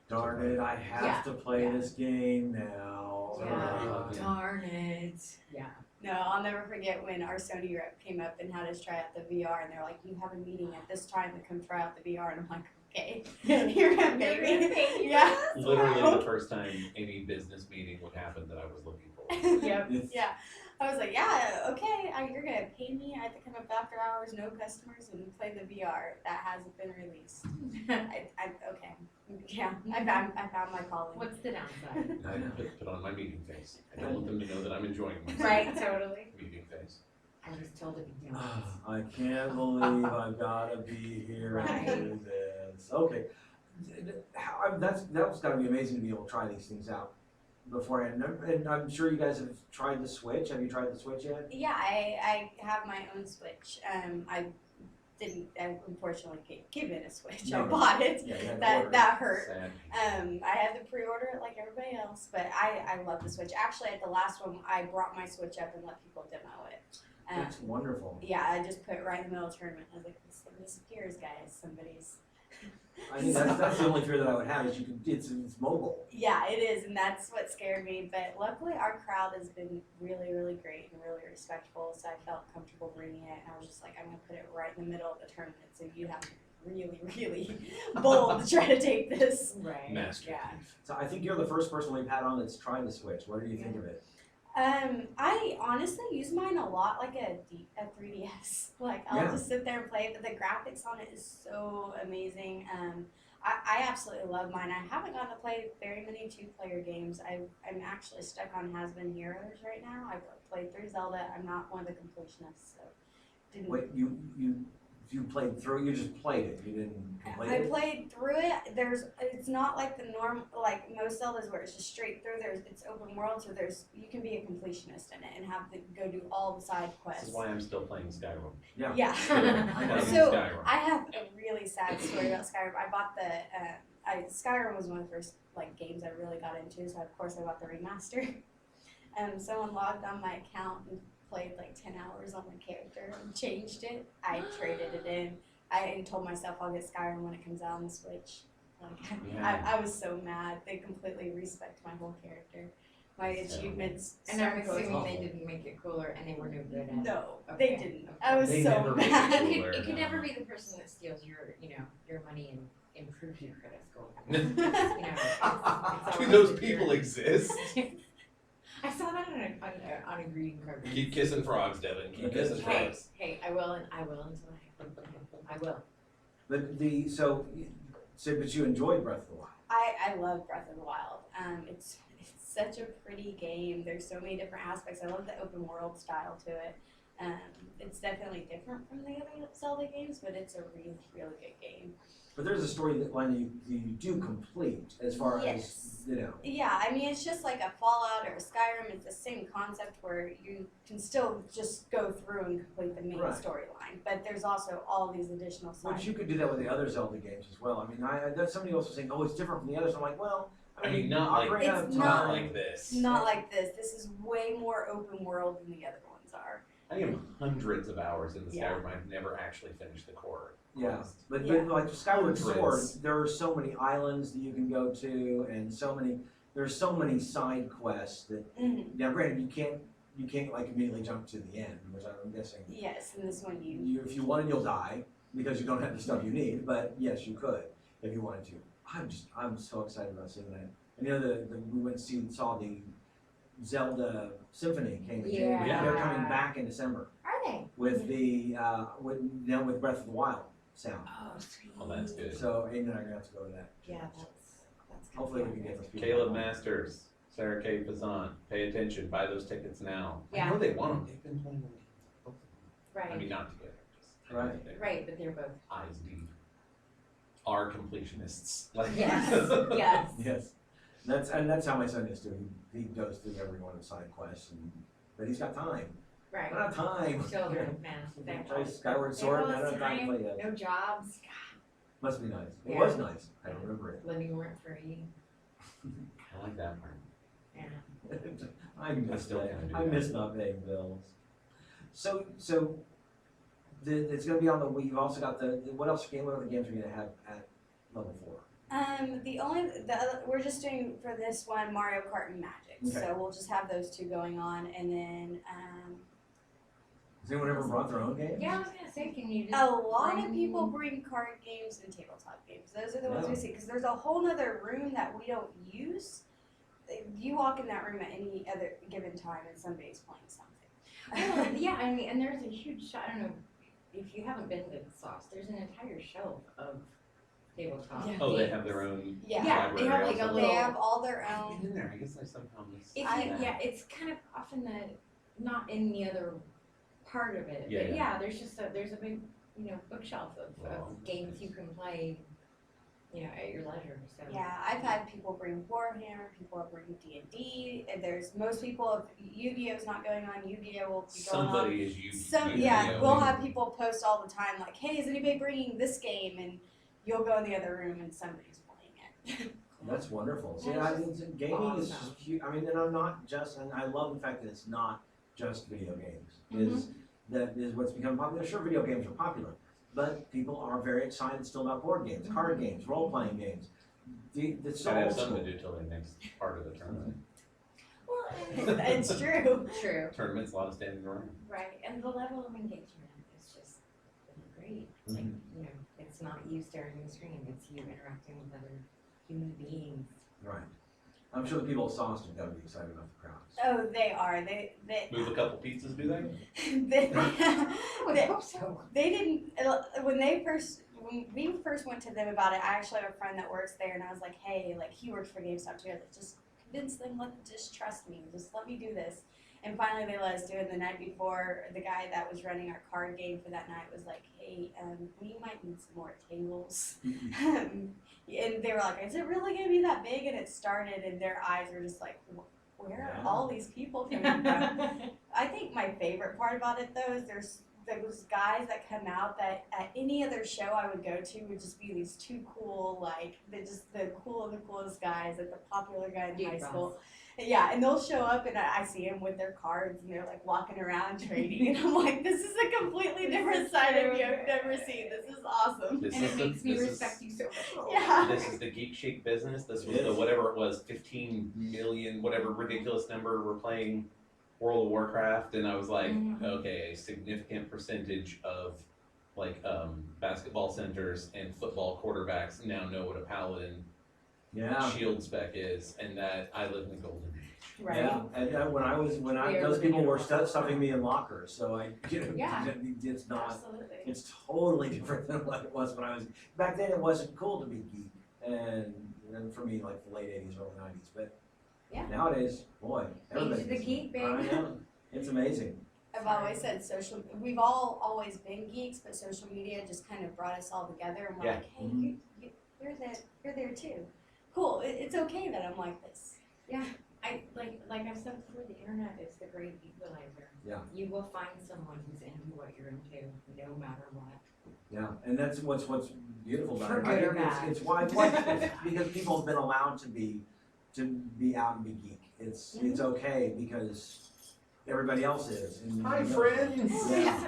Darn it, I have Yeah, to play yeah. this game now. Yeah, darn it. Yeah. No, I'll never forget when our Sony rep came up and had us try out the VR, and they're like, "You have a meeting at this time to come try out the VR," and I'm like, "Okay, here I am, You're baby." gonna pay me for Yeah. Literally the first time any business meeting would happen that I was looking for. Yep. Yeah, I was like, "Yeah, okay, you're gonna pay me. I have to come up after hours, no customers, and play the VR that hasn't been released." Okay, yeah, I found my calling. What's the downside? I have to put on my meeting face. I don't want them to know that I'm enjoying myself. Right, totally. Meeting face. I was told to be doing I can't believe I've gotta be here and do this. Okay. That's gotta be amazing to be able to try these things out beforehand. And I'm sure you guys have tried the Switch. Have you tried the Switch yet? Yeah, I have my own Switch. I unfortunately can't give it a Switch. I No. bought it. Yeah, you had to order it. That hurt. Sad. I had to pre-order it like everybody else, but I love the Switch. Actually, at the last one, I brought my Switch up and let people demo it. That's wonderful. Yeah, I just put it right in the middle of the tournament. I was like, this thing disappears, guys. Somebody's. I think that's the only fear that I would have is it's mobile. Yeah, it is, and that's what scared me. But luckily, our crowd has been really, really great and really respectful. So I felt comfortable bringing it. And I was just like, I'm gonna put it right in the middle of the tournament, so you have to be really, really bold to try to take this. Right. Master Yeah. Thief. So I think you're the first person we've had on that's tried the Switch. What do you think of it? I honestly use mine a lot like a 3DS. Like I'll Yeah. just sit there and play, but the graphics on it is so amazing. I absolutely love mine. I haven't gotten to play very many 2-player games. I'm actually stuck on Has Been Heroes right now. I've played through Zelda. I'm not one of the completionists, so didn't. Wait, you played through? You just played it. You didn't complete I it. played through it. It's not like the norm, like most Zeldas where it's just straight through. It's open world, so you can be a completionist in it and have to go do all the side This quests. is why I'm still playing Skyrim. Yeah. Yeah. I know. So Skyrim. I have a really sad story about Skyrim. I bought Skyrim was one of the first like games I really got into, so of course I bought the remaster. Someone logged on my account and played like 10 hours on the character and changed it. I traded it in. I told myself I'll get Skyrim when it comes out on the Switch. Like, Yeah. I was so mad. They completely respect my whole character. My achievements. And I'm started going assuming off. they didn't make it cooler and they were no good at it. No, Okay. they didn't. I was They so never make it mad. cool. It could No. never be the person that steals your money and improves your credit score. It's Do always those the people jerk. exist? I saw that on a greeting card. Keep kissing frogs, Devin. Keep kissing Hey, frogs. hey, I will until I will. But but you enjoyed Breath of the Wild. I love Breath of the Wild. It's such a pretty game. There's so many different aspects. I love the open world style to it. It's definitely different from the other Zelda games, but it's a really, really good game. But there's a story that line you do complete as far Yes. as, you know. Yeah, I mean, it's just like a Fallout or a Skyrim. It's the same concept where you can still just go through and complete the main Right. storyline, but there's also all these additional But side. you could do that with the other Zelda games as well. I mean, somebody else was saying, oh, it's different from the others. I'm like, well, I mean, not like, Ocarina of It's not Time- like this. Not like this. This is way more open world than the other ones are. I have hundreds of hours in the Yeah. Skyrim. I've never actually finished the core. Yeah, quest. but Yeah. like Skyward Sword, Hundreds. there are so many islands that you can go to, and there's so many side quests that. Mm-hmm. Now, granted, you can't like immediately jump to the end, which I'm guessing. Yes, and this one you. If you wanted, you'll die because you don't have the stuff you need. But yes, you could if you wanted to. I'm so excited about seeing that. And you know, we went and saw the Zelda Symphony came in June. Yeah. They're coming back in December Are they? with the with Breath of the Wild sound. Oh, sweet. Oh, that's good. So Aiden and I are gonna have to go to that. Yeah, that's good. Hopefully we can get those people. Caleb Masters, Sarah K. Fazan, pay attention, buy those tickets now. I Yeah. know they want them, they've been playing them. I mean, Right, not together, just. Right. they're right, but they're both. Eyes deep. Are completionists. Like- Yes, yes. Yes, that's how my son is too. He goes through every one of the side quests, but he's got time. I Right. don't have time. Children, man. They have Play all- Skyward they Sword, have and I all don't have time to time, play that. no jobs. Must be nice. It Yeah. was nice. I don't remember it. Living rent free. I like that part. Yeah. I miss still that. kinda do I that. miss not paying bills. So it's gonna be on the Wii. You've also got what else? What other games are you gonna have at level 4? We're just doing for this one Mario Kart and Magic, Okay. so we'll just have those two going on, and then Has anyone ever brought their own games? Yeah, I was gonna say, can you just? a lot of bring- people bring card games and tabletop games. Those are the ones Yeah. we see because there's a whole nother room that we don't use. You walk in that room at any other given time, and somebody's playing something. Well, yeah, I mean, and there's a huge, I don't know, if you haven't been to the sauce, there's an entire shelf of tabletop. Yeah. Oh, they games. have their own Yeah. Yeah, they have like a also. They little. have all their I've own. been in there, I guess I somehow missed. If I- you, yeah, it's kind of often not in the other part of it, Yeah, but yeah. yeah, there's a big, bookshelf of Wow. games you can play, at your leisure, so. Yeah, I've had people bring Warhammer, people bring D&D, and there's most people. If Yu-Gi-Oh's not going on, Yu-Gi-Oh will be going on. Somebody is you. Yeah, we'll have people post all the time like, "Hey, is anybody bringing this game?" And you'll go in the other room and somebody's playing it. That's wonderful. See, That's gaming is awesome. just huge. I mean, and I love the fact that it's not just video games. That is what's become popular. Sure, video games are popular, but people are very excited still about board games, card games, role-playing games. It's so Gotta have old something school. to do till the next part of the tournament. Well, It's true. True, Tournament's a lot of standing around. right, and the level of engagement is just really great. Like, it's not you staring at the screen, it's you interacting with other human beings. Right. I'm sure the people at Sauce have got to be excited about the crowds. Oh, they are. They Move a couple pizzas, do they? they, I would they, hope so. they didn't when we first went to them about it. I actually have a friend that works there, and I was like, "Hey, like he works for GameStop too. I was like, just convince them, just trust me, just let me do this." And finally, they let us do it. The night before, the guy that was running our card game for that night was like, "Hey, we might need some more tables." And they were like, "Is it really gonna be that big?" And it started, and their eyes were just like, "Where are all these people coming from?" I think my favorite part about it though is there's those guys that come out that at any other show I would go to would just be these two cool, like they're just the coolest guys, like the popular guy in high school. Yeah, and they'll show up and I see them with their cards and they're like walking around trading and I'm like, this is a completely different side of you I've never seen. This is awesome. This And is it the- makes me this is- respect you so much more. Yeah. This is the Geek Chic business. This was Yes. the whatever it was, 15 million, whatever ridiculous number we're playing World of Warcraft, and I was like, Mhm. okay, a significant percentage of like basketball centers and football quarterbacks now know what a paladin Yeah. shield spec is, and that I live in the golden age. Right. Yeah, and We are those living people in were a box. stuffing me in lockers, so Yeah. it's not. Absolutely. It's totally different than what it was when I was back then. It wasn't cool to be geek, and then for me, like the late '80s, early '90s. But Yeah. nowadays, boy, Age everybody. of the gets geek, it. I baby. know. It's amazing. I've always said we've all always been geeks, but social media just kind of brought us all together and we're Yeah. like, hey, you're there too. Cool, it's okay that I'm like this. I like I've said before, the internet is the great equalizer. Yeah. You will find someone who's into what you're into, no matter what. Yeah, and that's what's beautiful about For it. I good or think bad. it's why it's because people have been allowed to be out and be geek. It's okay because everybody else is. And, Hi, you know, friends. Yeah.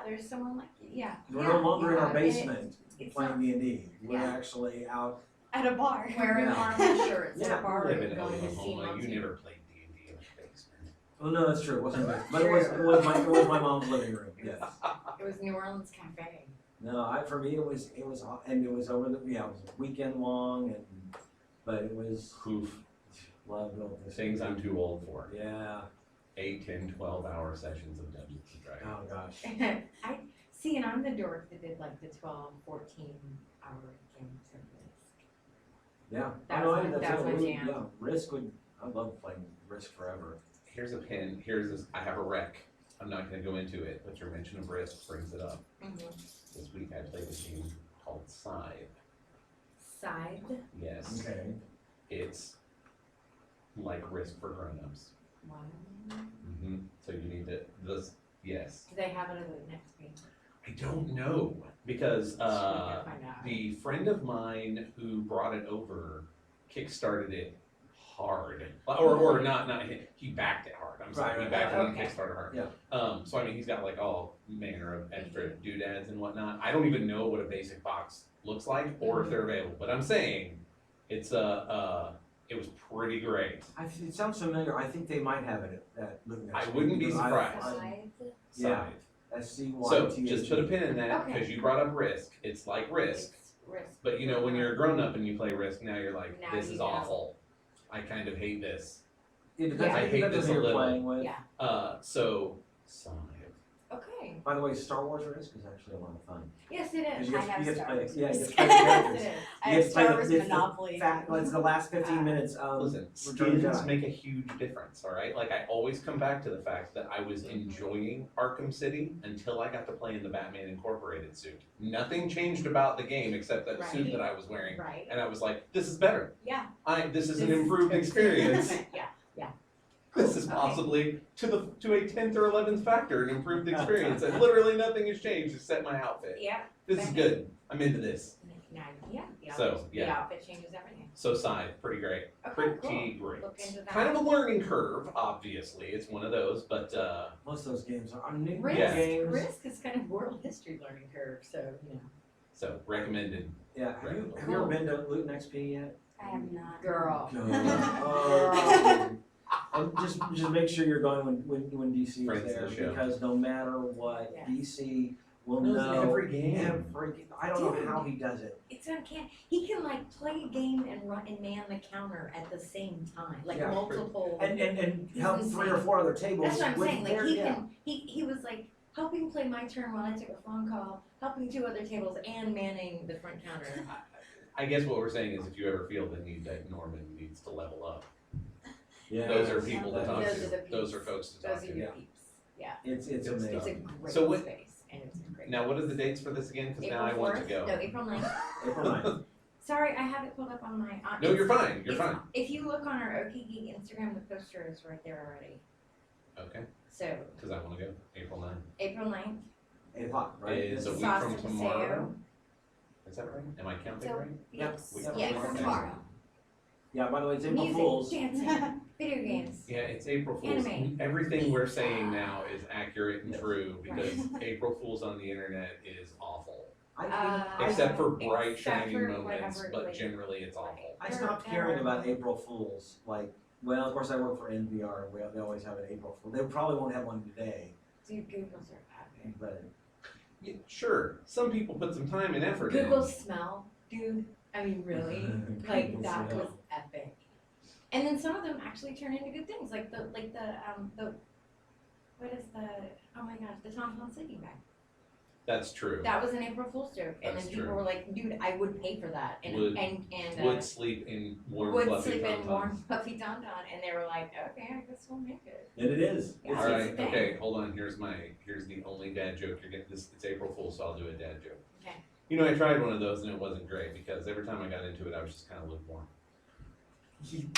There's someone like yeah. We're no longer in our and basement it's playing not- D&D. We're Yeah. actually out. At a bar. Wearing Yeah. army shirts Yeah. at a bar Live and in going to see Oklahoma, Monty. you never played D&D in the basement. Oh no, that's true. It wasn't bad. But it was my mom's living room. Yes. It was New Orleans Cafe. No, for me it was and it was over the it was weekend long but it was Oof. loved all this. Things I'm too old for. Yeah. 8, 10, 12-hour sessions of Dungeons and Dragons. Oh gosh. I see, and I'm the dork that did like the 12, 14-hour games of Risk. Yeah. That Oh, was no, my- that's that was it. my We- jam. Yeah, Risk I love playing Risk forever. Here's a pin. Here's this. I have a rec. I'm not going to go into it, but your mention of Risk brings it up. This week I played a game called Scythe. Side. Yes. Okay. It's like Risk for grown-ups. Wow. So you need yes. Do they have it at the next page? I don't know because Find out. the friend of mine who brought it over kickstarted it hard, or not he backed it hard. I'm sorry, Right, he backed it on okay. Kickstarter hard. Yeah. So I mean, he's got like all manner of extra doodads and whatnot. I don't even know what a basic box looks like or if they're available, but I'm saying it's it was pretty great. It sounds familiar. I think they might have it at Luke next I week, wouldn't be because surprised. Side. Yeah. Scythe. SCYTHE. So just put a pin in that Okay. because you brought up Risk. It's like Risk. It's Risk. But you know, when you're a grown up and you play Risk, now you're like, Now this you is know. awful. I kind of hate this. It depends, Yeah. I it hate depends this on who a you're little. playing with. Yeah. So Scythe. Okay. By the way, Star Wars Risk is actually a lot of fun. Yes, it Because is. you I get, have you get to Star play, Wars yeah, you get Risk. to play the Yes, characters. it is. I You have get to play Star Wars it's Monopoly. it's the last 15 minutes of Listen, Return of the skins Jedi. make a huge difference, all right? Like I always come back to the fact that I was enjoying Arkham City until I got to play in the Batman Incorporated suit. Nothing changed about the game except that suit Right. that I was wearing. Right. And I was like, this is better. Yeah. This is an This- improved experience. Yeah. This is Okay. possibly to a 10th or 11th factor an improved experience, and literally nothing has changed except my outfit. Yeah. This is good. I'm into this. Now, yeah. The So, outfit, yeah. The outfit changes everything. So Scythe, pretty great. Okay, Pretty cool. great. Look into that. Kind of a learning curve, obviously. It's one of those, but Most of those games are new Risk, Yeah. games. Risk is kind of world history learning curve, so you know. so recommended. Yeah. Have you ever Cool. been to Luton XP yet? I have not. Girl. And just make sure you're going when DC is Friends of there the show. because no matter what, Yeah. DC will Knows know every game. I don't know Dude. how he does it. It's uncanny. He can like play a game and run and man the counter at the same time, like Yeah. multiple. And He's help insane. 3 or 4 other tables. That's what I'm with saying. Like their- he yeah. can. He was like helping play my turn while I took a phone call, helping 2 other tables, and manning the front counter. I guess what we're saying is if you ever feel the need that Norman needs to level up, Yeah. those are people to talk Those to. are the peeps. Those are folks to talk Those are to. your Yeah. peeps. Yeah. It's It's amazing. It's a great So what- space, and it's great. Now, what are the dates for this again? Because now I April want to 4th? go. No, April 9th. April 9th. Sorry, I have it pulled up on my. No, you're fine. You're it's- fine. If you look on our Okie Geek Instagram, the poster is right there already. Okay, So because I want to go. April 9th April 9th. 8 o'clock, right? is a week Sauce from and tomorrow. Is that right? Am I counting So- right? Yes. we- Yes. okay. Tomorrow. Yeah, by the way, it's April Music, Fools. dancing, video games. Yeah, it's April Fool's. Anime. Everything we're saying now is accurate and Yes. true because April Fool's on the internet is awful. I Except for bright, Except shiny for moments, whatever, but like- generally it's awful. I stopped caring about April Fools. Like, well, of course I work for NPR. They always have an April Fool. They probably won't have one today, Dude, Google's are epic. but Yeah, sure, some people put some time and effort in. Google smell, dude. I mean, really, like Google that smell. was epic. And then some of them actually turn into good things, like the what is the oh my gosh, the Tom Tom sleeping bag. That's true. That was an April Fool's joke, and That's then people true. were like, "Dude, I would pay for that." And Would sleep in warm would fluffy sleep in tauntaun. warm fluffy tauntaun, and they were like, "Okay, I guess we'll make it." And it is. Yeah. It's- All It's right, a thing. okay, hold on, here's the only dad joke you're getting, it's April Fool's, so I'll do a dad joke. Okay. You know, I tried one of those and it wasn't great, because every time I got into it, I was just kinda lukewarm.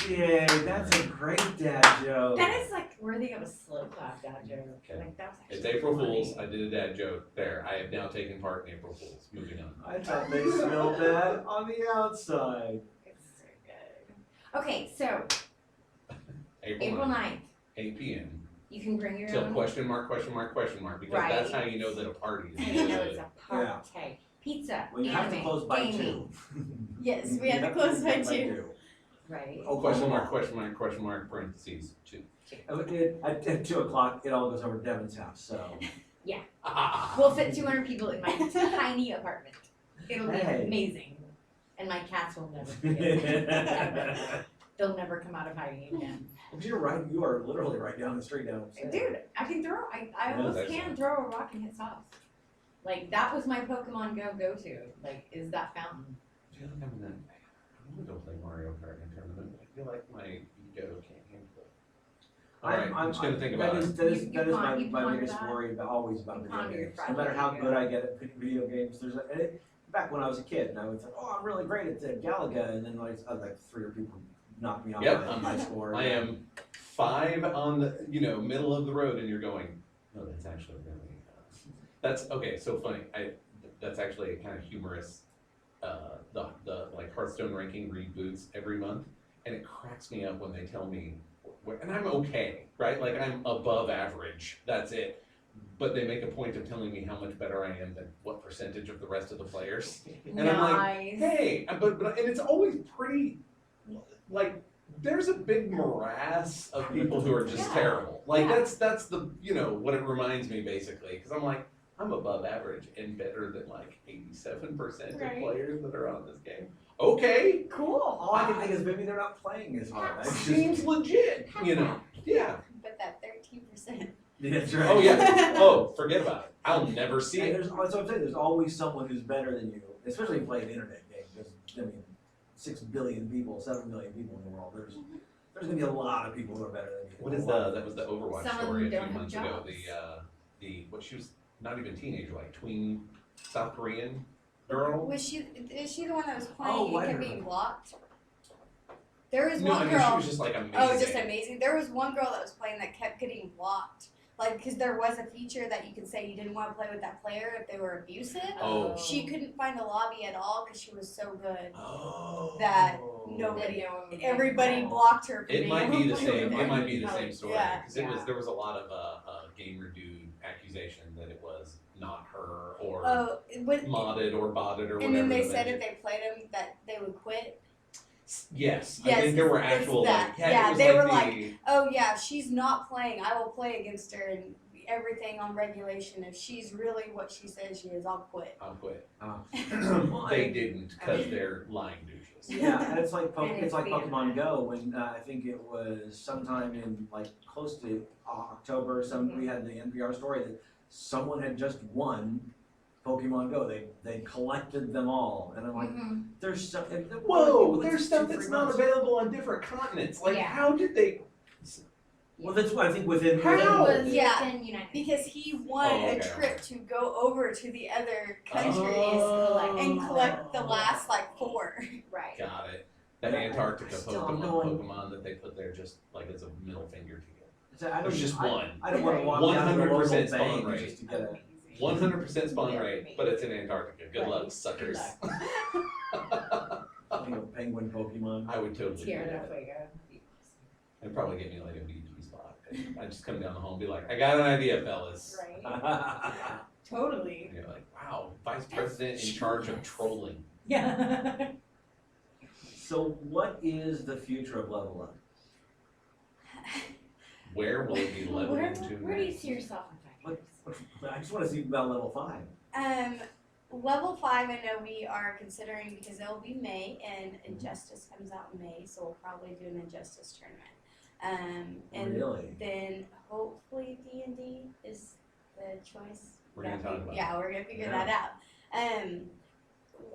Yeah, that's a great dad joke. That is like worthy of a slow clap dad joke. Okay. Like that was actually It's April funny. Fool's, I did a dad joke, there, I have now taken part in April Fool's, moving on. I thought they smelled that on the outside. It's so good. Okay, so April April 9th, 9th, 8 p.m. you can bring your Till own. question mark, because that's how you know that a party is You know good. it's a party. Pizza, Well, you have to anime, close by gaming. 2. Yes, we have to close by 2. Right. Oh, Question mark, parentheses, 2. At 2 o'clock, it all goes over to Devin's house, so. We'll fit 200 people in my tiny apartment. It'll be Hey. amazing. And my cats will never forget it. Ever. They'll never come out of hiding again. You're right, you are literally right down the street downstairs. Dude, I can throw, I That is almost excellent. can throw a rock and hit socks. Like, that was my Pokemon go-to, like, is that fountain. I feel like I want to go play Mario Kart in tournament. I feel like my ego can't handle it. Alright, I'm just gonna think about it. That is You my ponder biggest that? worry, but always about You video ponder your games. No matter fragile how ego. good I get at video games, back when I was a kid, and I would say, oh, I'm really great at Galaga, and then like 3 people knocked me off Yep. my score. I am 5 on the, middle of the road, and you're going, no, that's actually really, that's, okay, so funny, that's actually a kind of humorous, the like Hearthstone ranking reboots every month, and it cracks me up when they tell me, and I'm okay, right, like I'm above average, that's it, but they make a point of telling me how much better I am than what percentage of the rest of the players, and I'm like, Nice. hey, but and it's always pretty, like, there's a big morass of people who are just Yeah. terrible. Like Yeah. that's the what it reminds me basically, because I'm like, I'm above average and better than like 87% Right. of players that are on this game. Okay, Cool. All I can think is maybe they're not playing as hard. that That's just- seems legit, Yeah. But that 13%. That's right. Oh yeah. Oh, forget about it. I'll never see And it. that's what I'm saying, there's always someone who's better than you, especially if you play an internet game, because, 6 billion people, 7 billion people in the world, there's gonna be a lot of people who are better than you. What is that was the Overwatch Some of story a them few don't have months ago. jobs. What she was not even teenager, like tween South Korean girl. Is she the one that was playing Oh, and I kept don't being know. blocked? There was No, I one mean she girl. was just like amazing. Oh, just amazing. There was one girl that was playing that kept getting blocked. Like, because there was a feature that you could say you didn't want to play with that player if they were abusive. Oh. She couldn't find the lobby at all because she was so good. Oh. That nobody- Video of Everybody them. blocked her. From It being might able be to the play same. with It them. might be the same story Yeah. because there was a lot of gamer dude accusation that it was not her or Oh, modded or botted or whatever. and then they the said magic- if they played him that they would quit. Yes, I Yes, think there were it's actual that. like Yeah, it was they were the, Oh yeah, if she's not playing, I will play against her and everything on regulation. If she's really what she says she is, I'll quit. I'll quit. Well, They didn't because they're lying douches. Yeah, and it's like And it's it's like the Pokemon internet. Go when I think it was sometime in like close to October. We had the NPR story that someone had just won Pokemon Go. They collected them all, and I'm like, Mhm. there's stuff. Whoa, there's stuff that's not available on different continents. Like, Yeah. how did they? Well, that's what I think within. How? It was Yeah. within United Because States. he won Oh, okay. a trip to go over to the other countries Oh. and collect the last like 4. Right. Got it. That Yeah, Antarctica I still don't know. Pokemon that they put there just like as a middle finger to you. So I don't There's just I- one. I don't want to walk down to the 100% local spawn bank rate. just to get a. Amazing. 100% spawn Yeah, rate, but it's in Antarctica. Good Right. luck, suckers. Good Penguin Pokemon. I would totally do Tierra del that. Fuego. It'd probably get me like a VP spot. I'd just come down the hall and be like, I got an idea, fellas. Right. Totally. And you're like, wow, vice president in charge of trolling. Yeah. So what is the future of Level Up? Where will it be leveled Where, into where do you next? see yourself in 5 years? I just want to see about Level 5. Level 5, I know we are considering because it'll be May and Injustice comes out in May, so we'll probably do an Injustice tournament. And Really? then hopefully D&D is the choice We're gonna talk about it. Yeah, we're gonna figure Yeah. that out.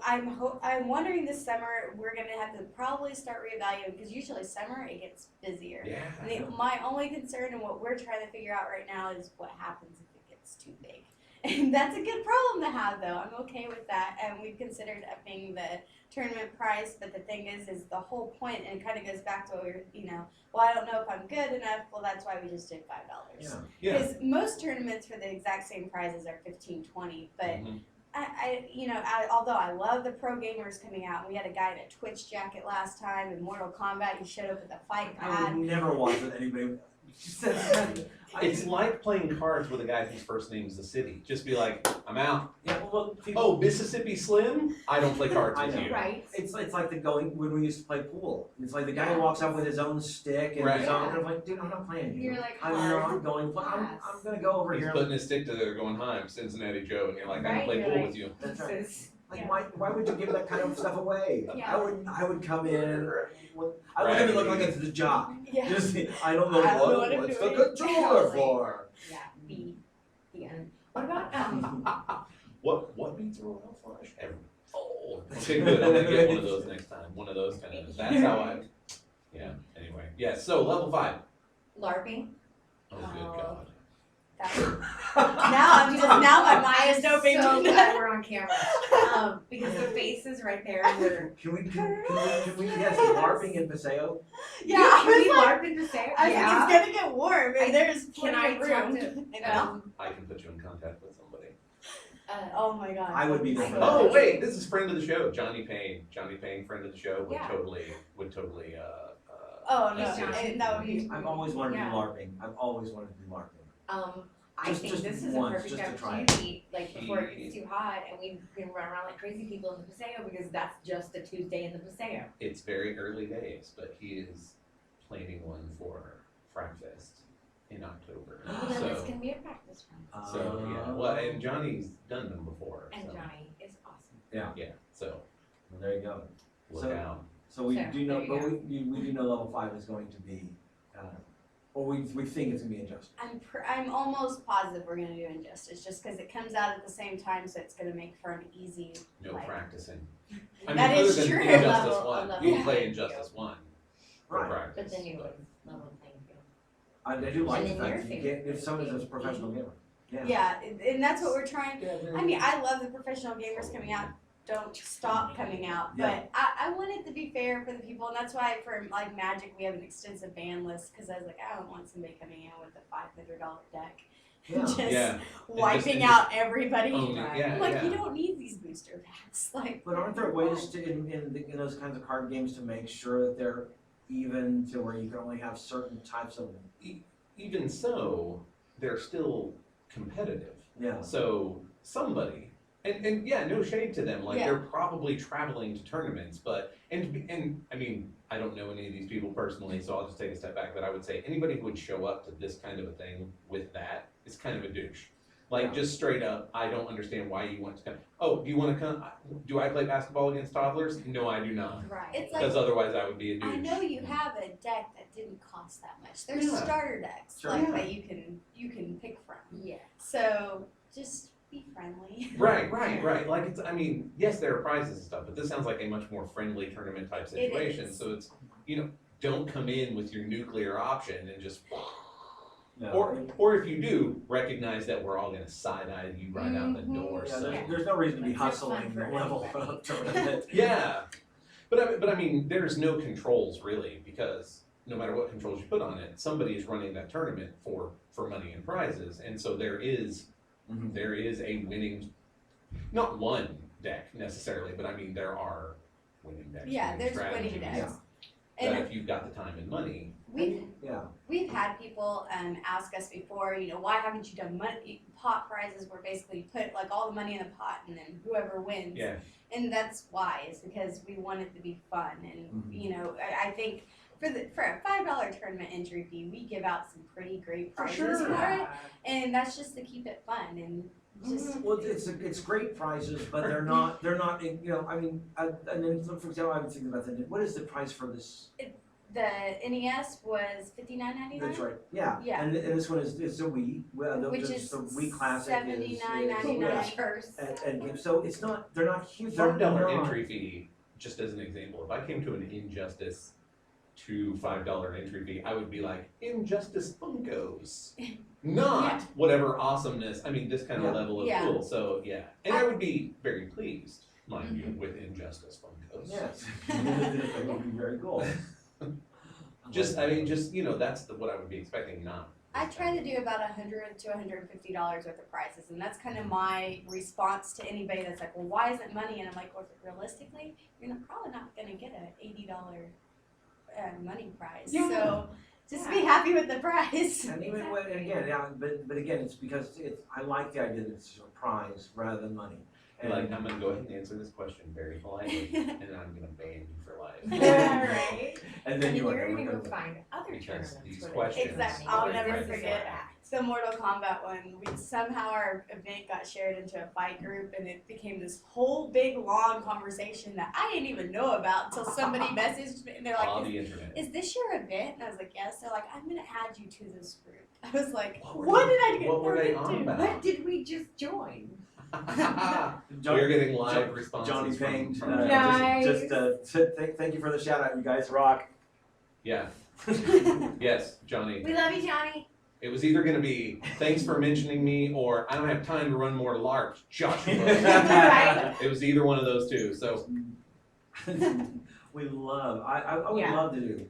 I'm wondering this summer we're gonna have to probably start reevaluating because usually summer it gets busier. Yeah. My only concern and what we're trying to figure out right now is what happens if it gets too big. And that's a good problem to have though. I'm okay with that. And we've considered upping the tournament price, but the thing is the whole point, and it kind of goes back to what we were, well, I don't know if I'm good enough. Well, that's why we just did $5. Yeah. Yeah. Because most tournaments for the exact same prizes are $15, $20, but Mhm. although I love the pro gamers coming out, we had a guy in a Twitch jacket last time in Mortal Kombat. He showed up with a fight I pad. would never watch with anybody. It's like playing cards with a guy whose first name is the city. Just be like, I'm out. Yeah, well, look, people, Oh, Mississippi Slim? I don't play cards I with know. you. Right. it's like when we used to play pool. It's like the guy who walks out with his own stick and Right. his own. And I'm like, dude, I'm not playing you. You're like, I'm not going. I'm gonna go over He's here. putting his stick to there going, hi, I'm Cincinnati Joe, and you're like, I don't Right, play you're pool like- with you. That's right. This Like, yeah. why would you give that kind of stuff away? Yeah. I would come in. I would even look like it's the job. Yeah. Just I don't know I don't know what, what I'm what's the doing. controller for. Yeah. The end. What about What beats Royal Flush? Oh, okay, good. I'm gonna get one of those next time. One of those kind of. That's how I. Yeah. Anyway. Yeah. So level 5. LARPing? Oh, good Oh. God. Now my mind is open. So glad we're on camera. Because the face is right there. And we're Can we yes, LARPing in Paseo? Yeah, I Can we was like, LARP in the same? I think it's gonna get warm, and there's Can plenty I of talk room. to? I can put you in contact with somebody. Oh my god. I would be there for that. Oh wait, this is friend of the show, Johnny Payne. Johnny Payne, friend of the show, would Yeah. totally. Oh no, Yes, yes. and that would be. I've always wanted to Yeah. do LARPing. I've always wanted to do LARPing. I Just- think just this is a once, perfect just to try it. opportunity, like before it gets too hot and we can run around like crazy people in the Paseo because that's just a Tuesday in the Paseo. It's very early days, but he is planning one for Fragfest in October. Well, then this So, can be a practice run. yeah. Well, and Johnny's done them before. And so, Johnny is awesome. Yeah. So Well, there you go. look So- out. So we So, do know, there you but go. we do know level 5 is going to be, or we think it's gonna be Injustice. I'm almost positive we're gonna do Injustice, just because it comes out at the same time, so it's gonna make for an easy. No Like- practicing. I mean, That other is than true. Injustice Level- 1, a you level play playing Injustice 1 for Right. practice. But then you would level playing field. I do like And the then fact your that you favorite get, if someone's a professional gamer. Yeah, and that's what we're trying. I mean, I love the professional gamers coming out. Don't stop coming out. Yeah. But I want it to be fair for the people, and that's why for like Magic we have an extensive ban list because I was like, I don't want somebody coming in with a $500 deck, Yeah. just Yeah. wiping and out everybody. own it. Yeah, I'm like, yeah. you don't need these booster packs. Like, But aren't there ways to, in those kinds of card games to make sure that they're even to where you can only have certain types of, Even so, they're still competitive. yeah. So somebody, and yeah, no shade to them. Like Yeah. they're probably traveling to tournaments, but and I mean, I don't know any of these people personally, so I'll just take a step back. But I would say anybody who would show up to this kind of a thing with that is kind of a douche. Like Yeah. just straight up, I don't understand why you want to come. Oh, do you want to come? Do I play basketball against toddlers? No, I do not. Right. it's like Because otherwise, I would be a douche. I know you have a deck that didn't cost that much. There's Yeah. starter decks Sure. like Yeah. that you can pick from. Yeah. So just be friendly. Right. Like it's, I mean, yes, there are prizes and stuff, but this sounds like a much more friendly tournament type situation. is. So it's, don't come in with your nuclear option and just, Yeah. or if you do, recognize that we're all gonna side eye you right out the door. Yeah, So there's no reason to be Let's have fun hustling for the level everybody. up tournament. yeah, but I mean, there's no controls really because no matter what controls you put on it, somebody is running that tournament for money and prizes, and so there is Mhm. a winning, not one deck necessarily, but I mean there are winning decks. Yeah, winning there's strategies. winning decks. Yeah. That And if you've got the time and money, Yeah. we've had people ask us before, why haven't you done pot prizes where basically you put like all the money in the pot and then whoever wins. yeah, And that's why, is because we want it to be fun. And Mhm. I think for a $5 tournament entry fee, we give out some pretty great For prizes sure. for it. And that's just to keep it fun and just Well, it's great prizes, but they're not, I mean, and then for example, I was thinking about what is the price for this? The NES was $59.99. That's right, yeah. Yeah. And this one is the Wii, well, Which just is the Wii Classic is. $79.99 first. And so it's not, they're not huge. $5 they're not- entry fee, just as an example, if I came to an Injustice to $5 entry fee, I would be like, Injustice Funkos. Not whatever awesomeness, I mean, this kind of Yeah. level of Yeah. cool, so yeah. And I would be very pleased, mind you, with Injustice Funkos. Yes. That would be very cool. Just, I mean, just, you know, that's what I would be expecting, not. I try to do about $100 to $150 worth of prices, and that's kind of my response to anybody that's like, well, why isn't money? And I'm like, well, realistically, you're probably not going to get an $80 money prize. Yeah. So just be happy with the price. And even when, and again, yeah, but again, it's because I like the idea that it's a prize rather than money. You're like, I'm gonna go ahead and answer this question very politely, and I'm gonna ban you for life. Right. And then you're you're gonna like, go find other Because tournaments. these where questions Exactly. are I'll never right forget. before. The Mortal Kombat one, somehow our event got shared into a fight group, and it became this whole big long conversation that I didn't even know about until somebody messaged me, and they're On like, the internet. is this your event? And I was like, yes. They're like, I'm gonna add you to this group. I was like, What were what they- did I get what were they thrown on into? about? What did we just join? We're getting live responses Johnny from, Payne, from Nice. thank you for the shout out, you guys rock. Yeah, yes, Johnny. We love you, Johnny. It was either gonna be, thanks for mentioning me, or I don't have time to run more LARPs, Joshua. Right. It was either one of those two, so. We love, I would Yeah. love to do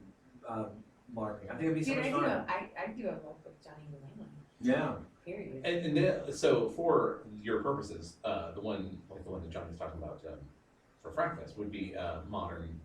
LARPing. I think it'd be so Dude, much I fun. do a book with Johnny Malone. Yeah. Period. And then, so for your purposes, the one that Johnny's talking about, for Fracfest would be a modern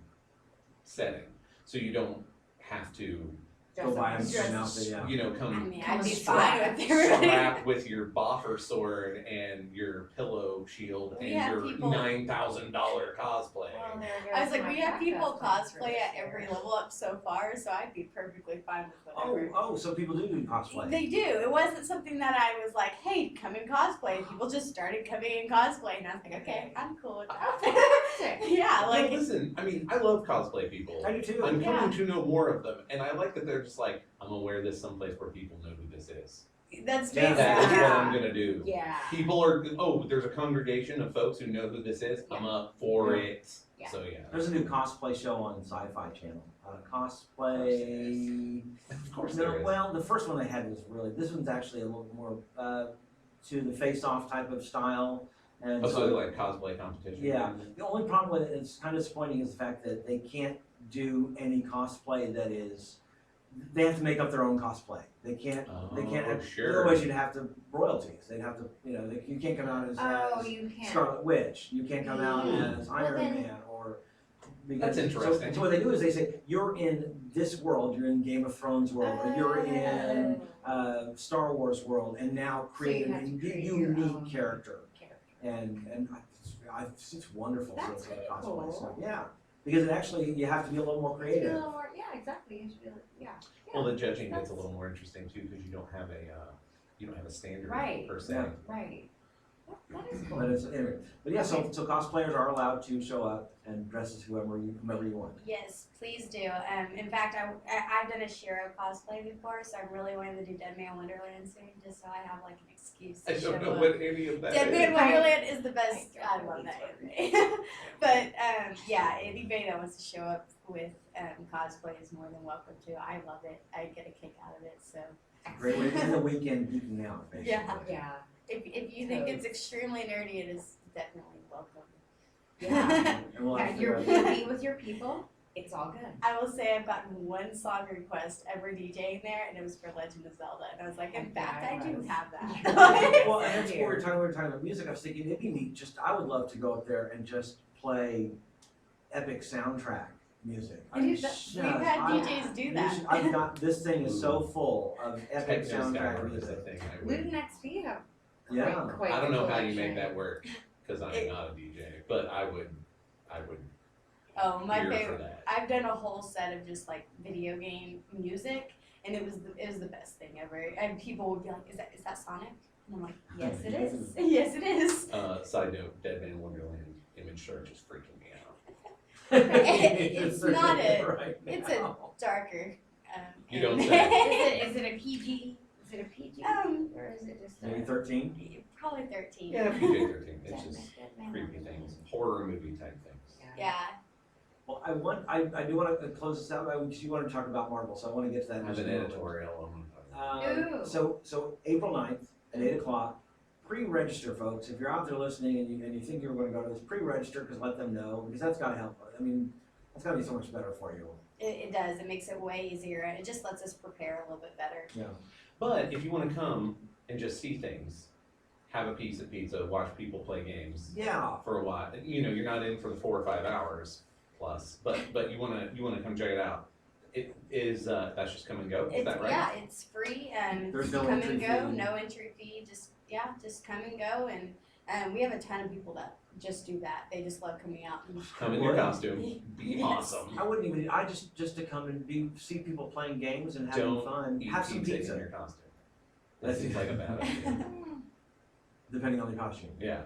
setting. So you don't have to, Go buy Dress an up. outfit, yeah. you know, I come mean, Come I'd be strapped. fine with everybody. strapped with your boffer sword and your pillow shield We and have your people- $9,000 cosplay. Well, there goes I was like, my we have people Fracfest plans for cosplay this at year. every level up so far, so I'd be perfectly fine with whatever. Oh, so people do cosplay. They do. It wasn't something that I was like, hey, come and cosplay. People just started coming in cosplay, and I was like, okay, I'm cool with that. yeah, No, like, listen, I mean, I love cosplay people. I do too. I'm Yeah. coming to know more of them, and I like that they're just like, I'm gonna wear this someplace where people know who this is. that's Yeah, That is what Yeah. I'm gonna do. Yeah. People are, oh, there's a congregation of folks who know who this is, I'm up for it. Yeah. So yeah. There's a new cosplay show on Sci-Fi Channel. Cosplay. Of course No, there is. well, the first one they had was really. This one's actually a little more to the face-off type of style. And Oh, so like cosplay competition? yeah, the only problem with it that's kind of disappointing is the fact that they can't do any cosplay that is. They have to make up their own cosplay. They can't. They can't. Oh, sure. Otherwise, you'd have to royalties. They'd have to. You know, you can't come out as. Oh, as you can't. Scarlet Witch. You can't come out as Well, Iron then- Man or. That's interesting. So what they do is they say you're in this world, you're in Game of Thrones world, or you're in Star Wars world, and now create you a have to create your unique own character. And it's wonderful. That's sort of pretty cosplay cool. stuff. Yeah, because it actually you have to be a little more You should be a creative. little more, yeah, exactly. You should be, yeah. Well, the judging gets a That's- little more interesting too, because you don't have a standard Right. per se. Yeah. Right. That is cool. But it's anyway. But yeah, so cosplayers are allowed to show up and dress as whomever you want. yes, please do. In fact, I've done a Shiro cosplay before, so I'm really wanting to do Dead Man Wonderland soon, just so I have like an excuse I to show don't know up. what any of that Dead is. Man Wonderland is the best. I I don't love know. that anime. But yeah, anybody that wants to show up with cosplay is more than welcome to. I love it. I get a kick out of it. So Great way to end the weekend geeking out, basically. Yeah. Yeah. if you think it's extremely nerdy, it is definitely welcome. Yeah. And we'll have Yeah, to you're figure out- happy with your people. It's all good. I will say I've gotten one song request ever DJing there, and it was for Legend of Zelda. And I was like, in fact, I do have that. Well, and that's what we were talking about music. I was thinking it'd be neat. I would love to go up there and just play epic soundtrack music. We've had DJs do that. I've got this thing is so full of epic Techno soundtrack Skyrim is the music. thing I Luton would. XP have Yeah. quite I don't the know how you collection. make that work, because I'm not a DJ, but I would Oh, my here for favorite. that. I've done a whole set of just like video game music, and it was the best thing ever. And people would be like, "Is that Sonic?" And I'm like, "Yes, it is. Yes, it is." Side note, Dead Man Wonderland image search is freaking me out. It's not a- right it's now. darker. You don't Is say. it a PG? Is it a PG? Or is it just a? Maybe 13? Probably 13. Yeah, PG-13. It's just Good creepy things, horror movie type things. Yeah. Well, I do want to close this out, because you want to talk about Marvel, so I want to get to that. I have in an just a moment. editorial. I'm gonna talk about. Ooh. So April 9th at 8 o'clock, pre-register, folks. If you're out there listening and you think you're going to go to this, pre-register, because let them know, because that's got to help. I mean, that's got to be so much better for you. It does. It makes it way easier, and it just lets us prepare a little bit better. Yeah. But if you want to come and just see things, have a piece of pizza, watch people play games Yeah. for a while. You're not in for the 4 or 5 hours plus, but you wanna come check it out. It is that's just come and go. Is that right? Yeah, it's free. There's It's no come entry and go, fee. no entry fee. Just come and go, and we have a ton of people that just do that. They just love coming out. And Come in your costume, be Yes. awesome. I wouldn't even. I just to come and see people playing games and having Don't fun. Eat Have some pizza in pizza, your costume. That seems like a bad idea. depending on the costume. Yeah.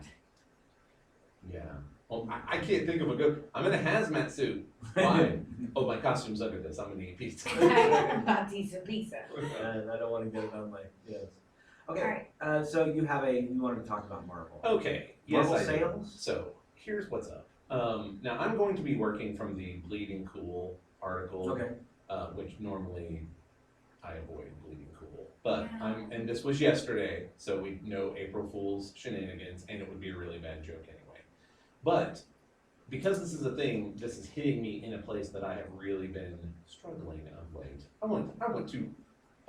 Yeah. Well, I can't think of a good. I'm in a hazmat suit. Why? Oh, my costume's under this. I'm gonna eat pizza. Batista pizza. And I don't want to get it on my yes. Okay. Alright. So you wanted to talk about Marvel. Okay. Yes, Marvel I do. sales? So here's what's up. Now I'm going to be working from the Bleeding Cool article, Okay. which normally I avoid Bleeding Cool, but Yeah. and this was yesterday, so we know April Fool's shenanigans, and it would be a really bad joke anyway. But because this is a thing, this is hitting me in a place that I have really been struggling of late. I want to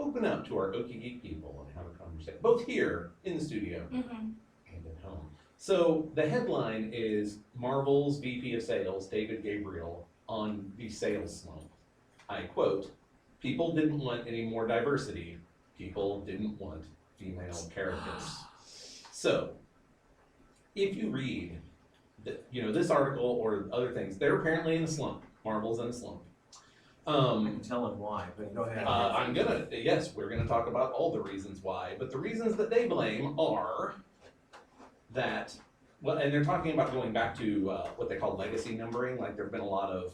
open up to our Okie Geek people and have a conversation, both here in the studio Mm-hmm. and at home. So the headline is Marvel's VP of Sales, David Gabriel, on the sales slump. I quote, "People didn't want any more diversity. People didn't want female characters." So, if you read this article or other things, they're apparently in a slump. Marvel's in a slump. I can tell them why, but go ahead. We're gonna talk about all the reasons why, but the reasons that they blame are that, and they're talking about going back to what they call legacy numbering, like there've been a lot of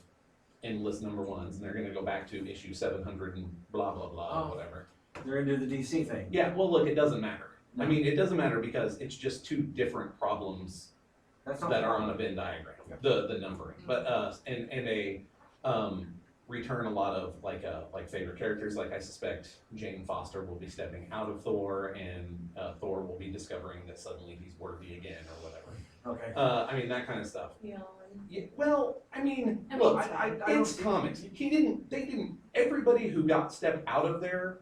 endless number ones, and they're gonna go back to issue 700 and blah, blah, blah, whatever. They're into the DC thing. Yeah, well, look, it doesn't matter. I mean, it doesn't matter because it's just two different problems That's not that are on a Venn diagram, Yeah. the numbering. But, and they return a lot of like favorite characters, like I suspect Jane Foster will be stepping out of Thor, and Thor will be discovering that suddenly he's worthy again or whatever. Okay. I mean, that kind of stuff. Yeah. Yeah, well, I mean, I mean, look, I don't it's comics. They didn't, everybody who got stepped out of their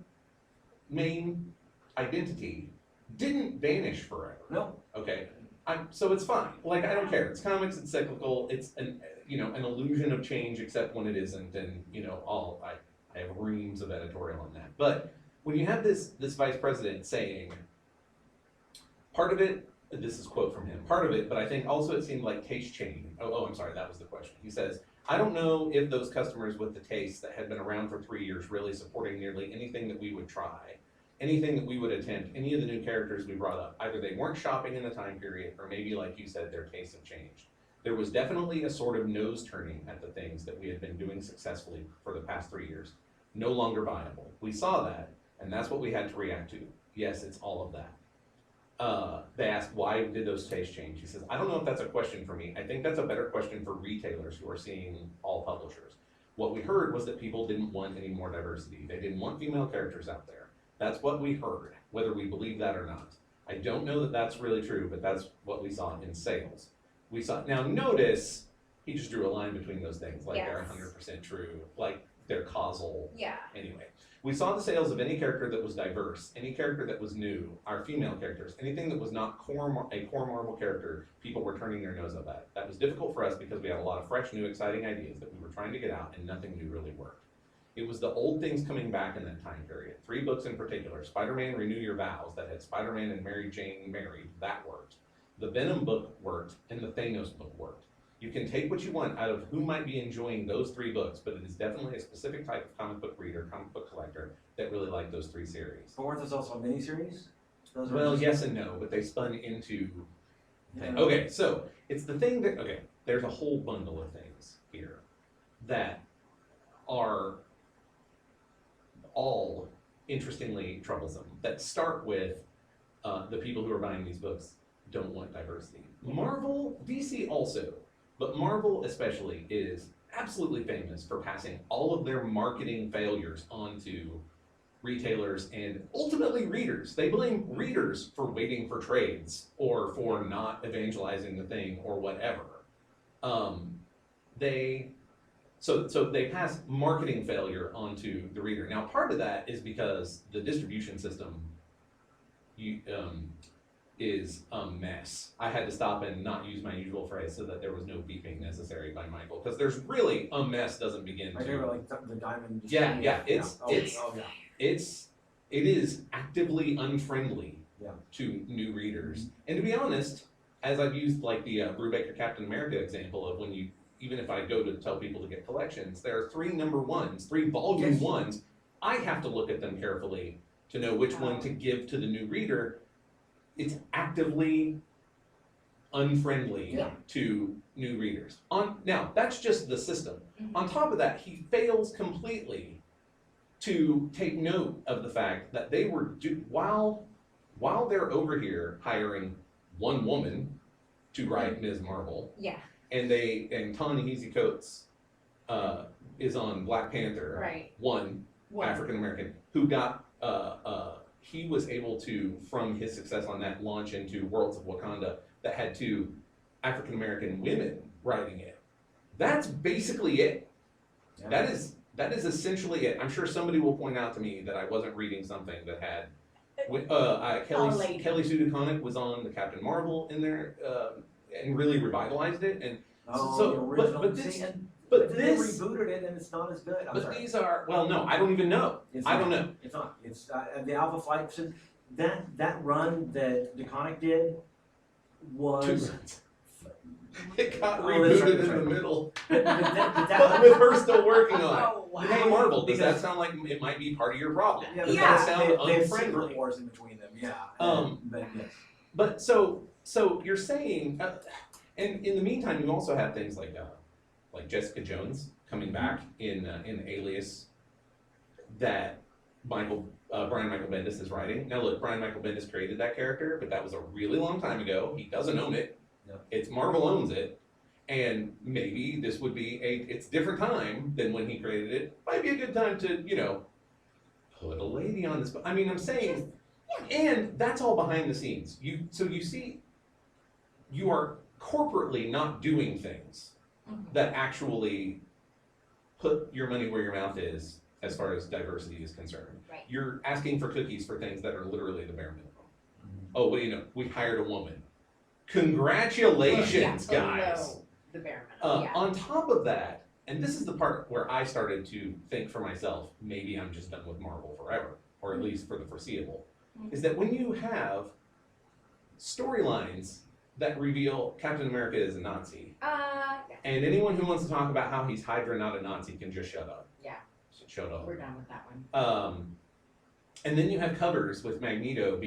main identity didn't vanish forever. No. Okay, so it's fine. Like, I don't care. It's comics, it's cyclical, it's an illusion of change, except when it isn't, and, I have reams of editorial on that. But when you have this vice president saying, part of it, this is a quote from him, part of it, but I think also it seemed like taste change. I'm sorry, that was the question. He says, "I don't know if those customers with the tastes that had been around for 3 years really supporting nearly anything that we would try, anything that we would attempt, any of the new characters we brought up. Either they weren't shopping in the time period, or maybe, like you said, their tastes have changed. There was definitely a sort of nose turning at the things that we had been doing successfully for the past 3 years. No longer viable. We saw that, and that's what we had to react to. Yes, it's all of that." They asked, why did those tastes change? He says, "I don't know if that's a question for me. I think that's a better question for retailers who are seeing all publishers. What we heard was that people didn't want any more diversity. They didn't want female characters out there. That's what we heard, whether we believe that or not. I don't know that that's really true, but that's what we saw in sales. Now notice, he just drew a line between those things, like they're Yes. 100% true, like they're causal. Yeah. Anyway, we saw the sales of any character that was diverse, any character that was new, our female characters, anything that was not a core Marvel character, people were turning their nose up at. That was difficult for us because we had a lot of fresh, new, exciting ideas that we were trying to get out, and nothing new really worked. It was the old things coming back in that time period. 3 books in particular, Spider-Man Renew Your Vows, that had Spider-Man and Mary Jane married, that worked. The Venom book worked, and the Thanos book worked. You can take what you want out of who might be enjoying those 3 books, but it is definitely a specific type of comic book reader, comic book collector, that really like those 3 series. Fourth is also a miniseries? Those are Well, just- yes and no, but they spun into Yeah. Okay, so it's the thing that, there's a whole bundle of things. here that are all interestingly troublesome, that start with the people who are buying these books don't want diversity. Marvel, DC also, but Marvel especially is absolutely famous for passing all of their marketing failures onto retailers and ultimately readers. They blame readers for waiting for trades or for not evangelizing the thing or whatever. So they pass marketing failure onto the reader. Now, part of that is because the distribution system is a mess. I had to stop and not use my usual phrase so that there was no beeping necessary by Michael, because there's really a mess doesn't begin I to. remember like the diamond. Yeah, Yeah. it is actively unfriendly Yeah. to new readers. And to be honest, as I've used like the Brubaker Captain America example of when you, even if I go to tell people to get collections, there are 3 number ones, 3 volume Yes. ones. I have to look at them carefully to know which one to give to the new reader. It's actively unfriendly Yeah. to new readers. Now, that's just the system. Mhm. On top of that, he fails completely to take note of the fact that they were while they're over here hiring one woman to write Ms. Marvel, Yeah, and Ta-Nehisi Coates is on Black Panther, right. one African American who got he was able to, from his success on that, launch into Worlds of Wakanda that had 2 African American women writing it. That's basically it. Yeah. That is essentially it. I'm sure somebody will point out to me that I wasn't reading something that had Kelly Sue DeConnick was on the Captain Marvel in there and really revitalized it. And The original. but this they rebooted it and it's not as good. I'm sorry. these are, well, no, I don't even know. It's I not. don't know. It's not. It's the Alpha Flight. So that run that DeConnick did was. 2 runs. It got Oh, that's rebooted right, in the middle. But that But with her still working on it. Oh, wow. Hey Marvel, does that Because- sound like it might be part of your problem? Yeah, Does Yeah. that sound they have secret unfriendly? wars in between them. Yeah. But yes. But so you're saying, and in the meantime, you also have things like Jessica Jones coming back in Alias that Brian Michael Bendis is writing. Now look, Brian Michael Bendis created that character, but that was a really long time ago. He doesn't own it. No. It's Marvel owns it. And maybe this would be it's different time than when he created it. Might be a good time to, put a lady on this. I mean, I'm saying, and that's all behind the scenes. So you see, you are corporately not doing things that actually put your money where your mouth is as far as diversity is concerned. Right. You're asking for cookies for things that are literally the bare minimum. Mhm. Oh, what do you know? We hired a woman. Congratulations, guys. Below the bare minimum, yeah. On top of that, and this is the part where I started to think for myself, maybe I'm just done with Marvel forever, or at least for the foreseeable, is that when you have storylines that reveal Captain America is a Nazi, and anyone who wants to talk about how he's Hydra, not a Nazi, can just shut up. Yeah. Shut up. We're done with that one. And then you have covers with Magneto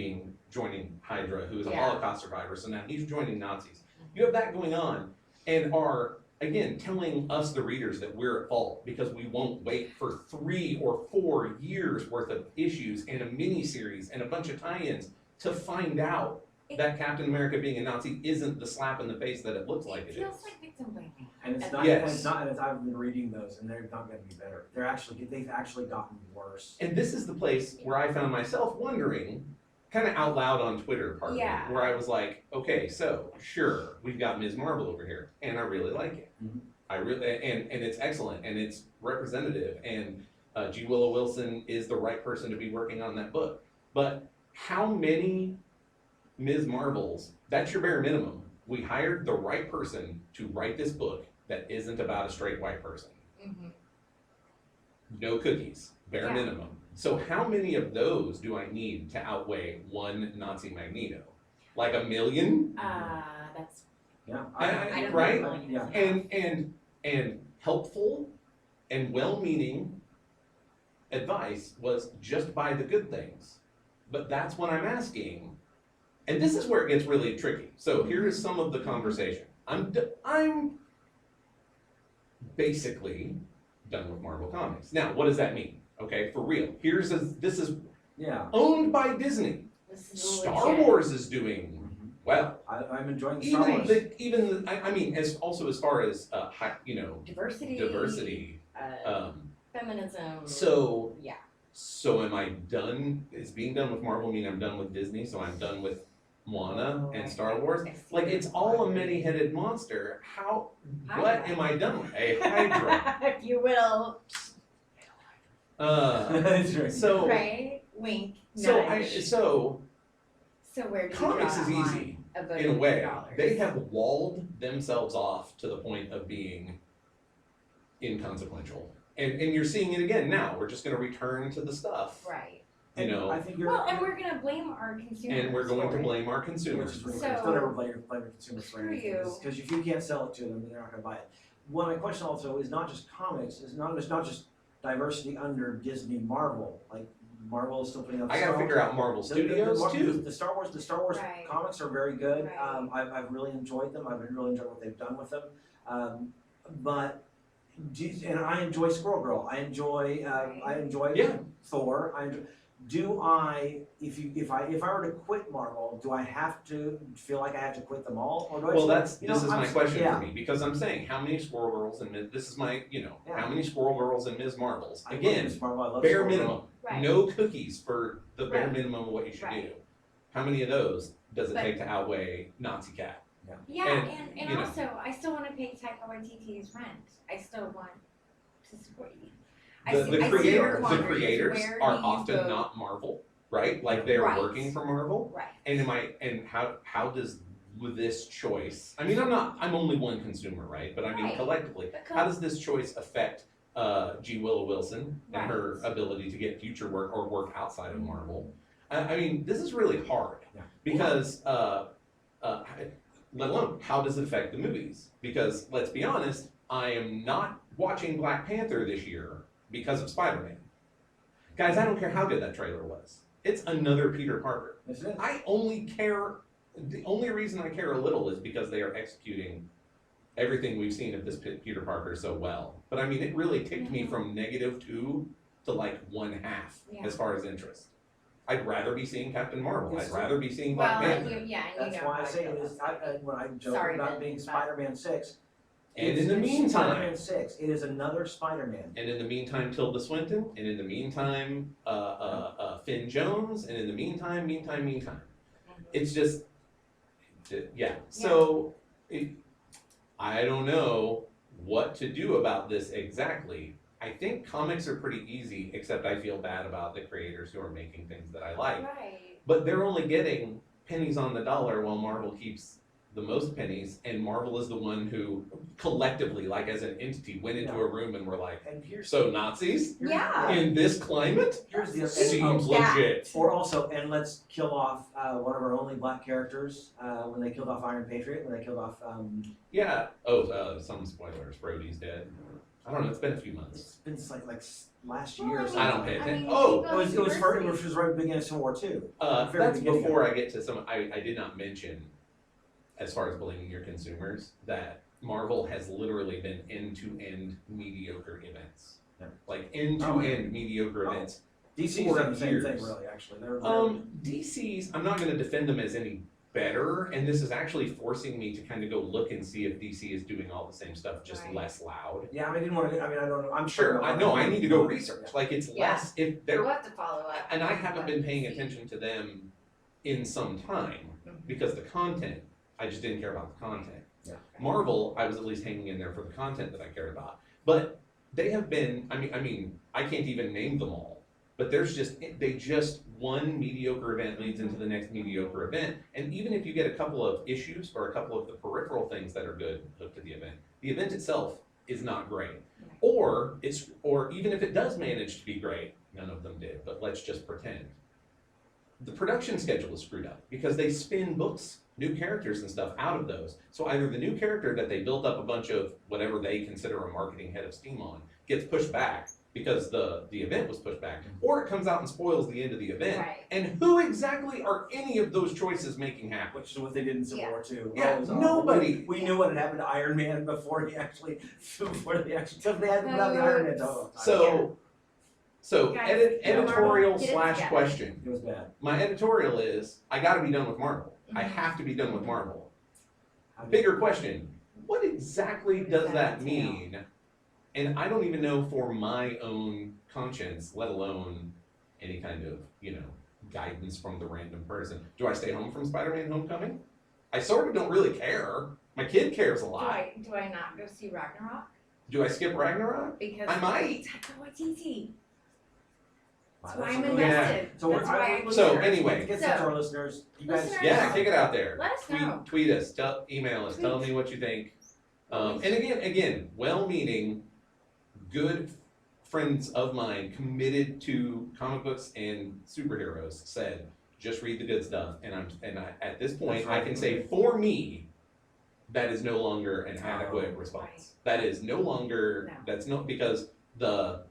joining Hydra, who is a Yeah. Holocaust survivor, so now he's joining Nazis. You have that going on, and are, again, telling us, the readers, that we're at fault because we won't wait for 3 or 4 years worth of issues and a mini-series and a bunch of tie-ins to find out that Captain America being a Nazi isn't the slap in the face that it looks like it is. feels like victim blaming. And it's At not. that And Yes. it's not. And I've been reading those, and they're not going to be better. They've actually gotten worse. And this is the place where I found myself wondering, kind of out loud on Twitter, partly, Yeah. where I was like, okay, so sure, we've got Ms. Marvel over here, and I really like it. Mhm. I really, and it's excellent, and it's representative, and G. Willow Wilson is the right person to be working on that book. But how many Ms. Marvels? That's your bare minimum. We hired the right person to write this book that isn't about a straight white person. Mhm. No cookies, bare Yeah. minimum. So how many of those do I need to outweigh one Nazi Magneto? Like 1,000,000? That's, Yeah. I don't Right? know. Millions. Yeah. And helpful and well-meaning advice was just buy the good things. But that's what I'm asking. And this is where it gets really tricky. So here is some of the conversation. I'm basically done with Marvel Comics. Now, what does that mean? Okay, for real. This is Yeah. owned by Disney. This is Star legit. Wars is doing well. I'm enjoying the Star Wars. I mean, as far as Diversity. Um, Feminism. so Yeah. So am I done? Is being done with Marvel mean I'm done with Disney? So I'm done with Moana and Star Wars? Like, it's all a many-headed monster. What am I done with? A Hydra. If you will. That's right. So Right? Wink. so nudge. so So where do you comics draw is that line easy of in a voting way. for $? They have walled themselves off to the point of being inconsequential. And you're seeing it again now. We're just going to return to the stuff, Right. you know, I think you're. Well, and we're gonna blame our consumers. and we're going for to it. blame our Which consumers. is really So- good. Don't ever blame your consumers for Screw anything. you. Because if you can't sell it to them, they're not going to buy it. Well, my question also is not just comics. It's not just diversity under Disney, Marvel. Like Marvel is still putting out. I got to figure out Marvel Studios too. The Star Wars Right. comics are very good. Right. I've really enjoyed them. I've really enjoyed what they've done with them. But and I enjoy Squirrel Girl. I enjoy Yeah. Thor. If I were to quit Marvel, do I have to feel like I have to quit them all, or do I? Well, just, this is my question yeah. for me, because I'm saying, how many Squirrel Girls and this is my, Yeah. how many Squirrel Girls and Ms. Marvels? I love Again, Miss Marvel, I love bare Squirrel Girl. minimum, Right. no cookies for the bare Right. minimum of what you should do. Right. How many of those does it But- take to outweigh Nazi Cat? Yeah, And, and you know. also, I still wanna pay Taika Waititi's rent. I still want to support you. The I see your creators quandaries. Where are do you often go? not Marvel, right? Like they're Right. working for Marvel. Right. And how does with this choice? I mean, I'm only one consumer, right? But I mean, Right. collectively, But how does this choice affect G. Willow Wilson and her Right. ability to get future work or work outside of Marvel? I mean, this is really hard Yeah. because let alone how does it affect the movies? Because let's be honest, I am not watching Black Panther this year because of Spider-Man. Guys, I don't care how good that trailer was. It's another Peter Parker. That's it. The only reason I care a little is because they are executing everything we've seen of this Peter Parker so well. But I mean, it really ticked me from -2 to like 1/2 Yeah. as far as interest. I'd rather be seeing Captain Marvel. Yes, I'd rather be seeing Black Well, Panther. and you That's know why how I say feel it is. about When I joke Sorry, about Ben, being but- Spider-Man 6. And it's- in the it's meantime, Spider-Man 6. It is another Spider-Man. and in the meantime, Tilda Swinton, and in the meantime, Finn Jones, and in the meantime. Mhm. It's just, yeah. So I don't know what to do about this exactly. I think comics are pretty easy, except I feel bad about the creators who are making things that I like. Right. But they're only getting pennies on the dollar while Marvel keeps the most pennies, and Marvel is the one who collectively, like as an entity, went into a room and were like, And here's so Nazis Yeah. in this climate? Here's the Seems Yeah. legit. Or also, and let's kill off one of our only black characters when they killed off Iron Patriot, when they killed off. Yeah. Some spoilers. Brody's dead. I don't know. It's been a few months. It's been like last Well, year. Or I mean- something. I don't pay attention. mean, Oh, people It was right diversity. at the beginning of Civil War II. Very That's beginning of before it. I get to some. I did not mention, as far as blaming your consumers, that Marvel has literally been end-to-end mediocre events. Yeah. Like end-to-end mediocre Oh. events. DC's For done the same thing, years. really. Actually, they're DC's, I'm not going to defend them as any better, and this is actually forcing me to kind of go look and see if DC is doing all the same stuff, just Right. less loud. yeah. I didn't want to. I mean, I don't know. I'm Sure, I know, I need to go research. Like, it's Yeah. less, if they're We'll have to follow up. and I haven't been paying See. attention to them in some time Mhm. because the content, I just didn't care about the content. Yeah. Marvel, I was at least hanging in there for the content that I cared about. But they have been, I mean, I can't even name them all. But they just one mediocre event leads into the next mediocre event. And even if you get a couple of issues or a couple of the peripheral things that are good hooked to the event itself is not great. Or even if it does manage to be great, none of them did, but let's just pretend. The production schedule is screwed up because they spin books, new characters and stuff out of those. So either the new character that they built up a bunch of whatever they consider a marketing head of steam on gets pushed back, because the event was pushed back, or it comes out and spoils the end of the event. Right. And who exactly are any of those choices making happen? Which is what they did in Civil War II. Yeah, Oh, it was awful. nobody- We knew what had happened to Iron Man before they actually, because they hadn't put out the Iron Man the whole time. So Guys, editorial get it / together. question. It was bad. My editorial is, I gotta be done with Marvel. I Mhm. have to be done with Marvel. How did- Bigger question, what exactly What does does that that mean? And I don't even know for my own conscience, let alone any kind of, guidance from the random person. Do I stay home from Spider-Man Homecoming? I sort of don't really care. My kid cares a lot. Do I not go see Ragnarok? Do I skip Ragnarok? Because I might. Taika Waititi. Wow, That's why that's I'm a really- invested. So we're- That's why I So care. anyway. Get this to our listeners. You guys. Listeners- Yeah, kick it out there. Let us know. Tweet us, email us, tell Tweet. me what you think. Always. And again, well-meaning, good friends of mine committed to comic books and superheroes said, just read the good stuff. And at this point, That's right. I can say for me, that is no longer an adequate Oh. response. That is no longer, No. that's no, because the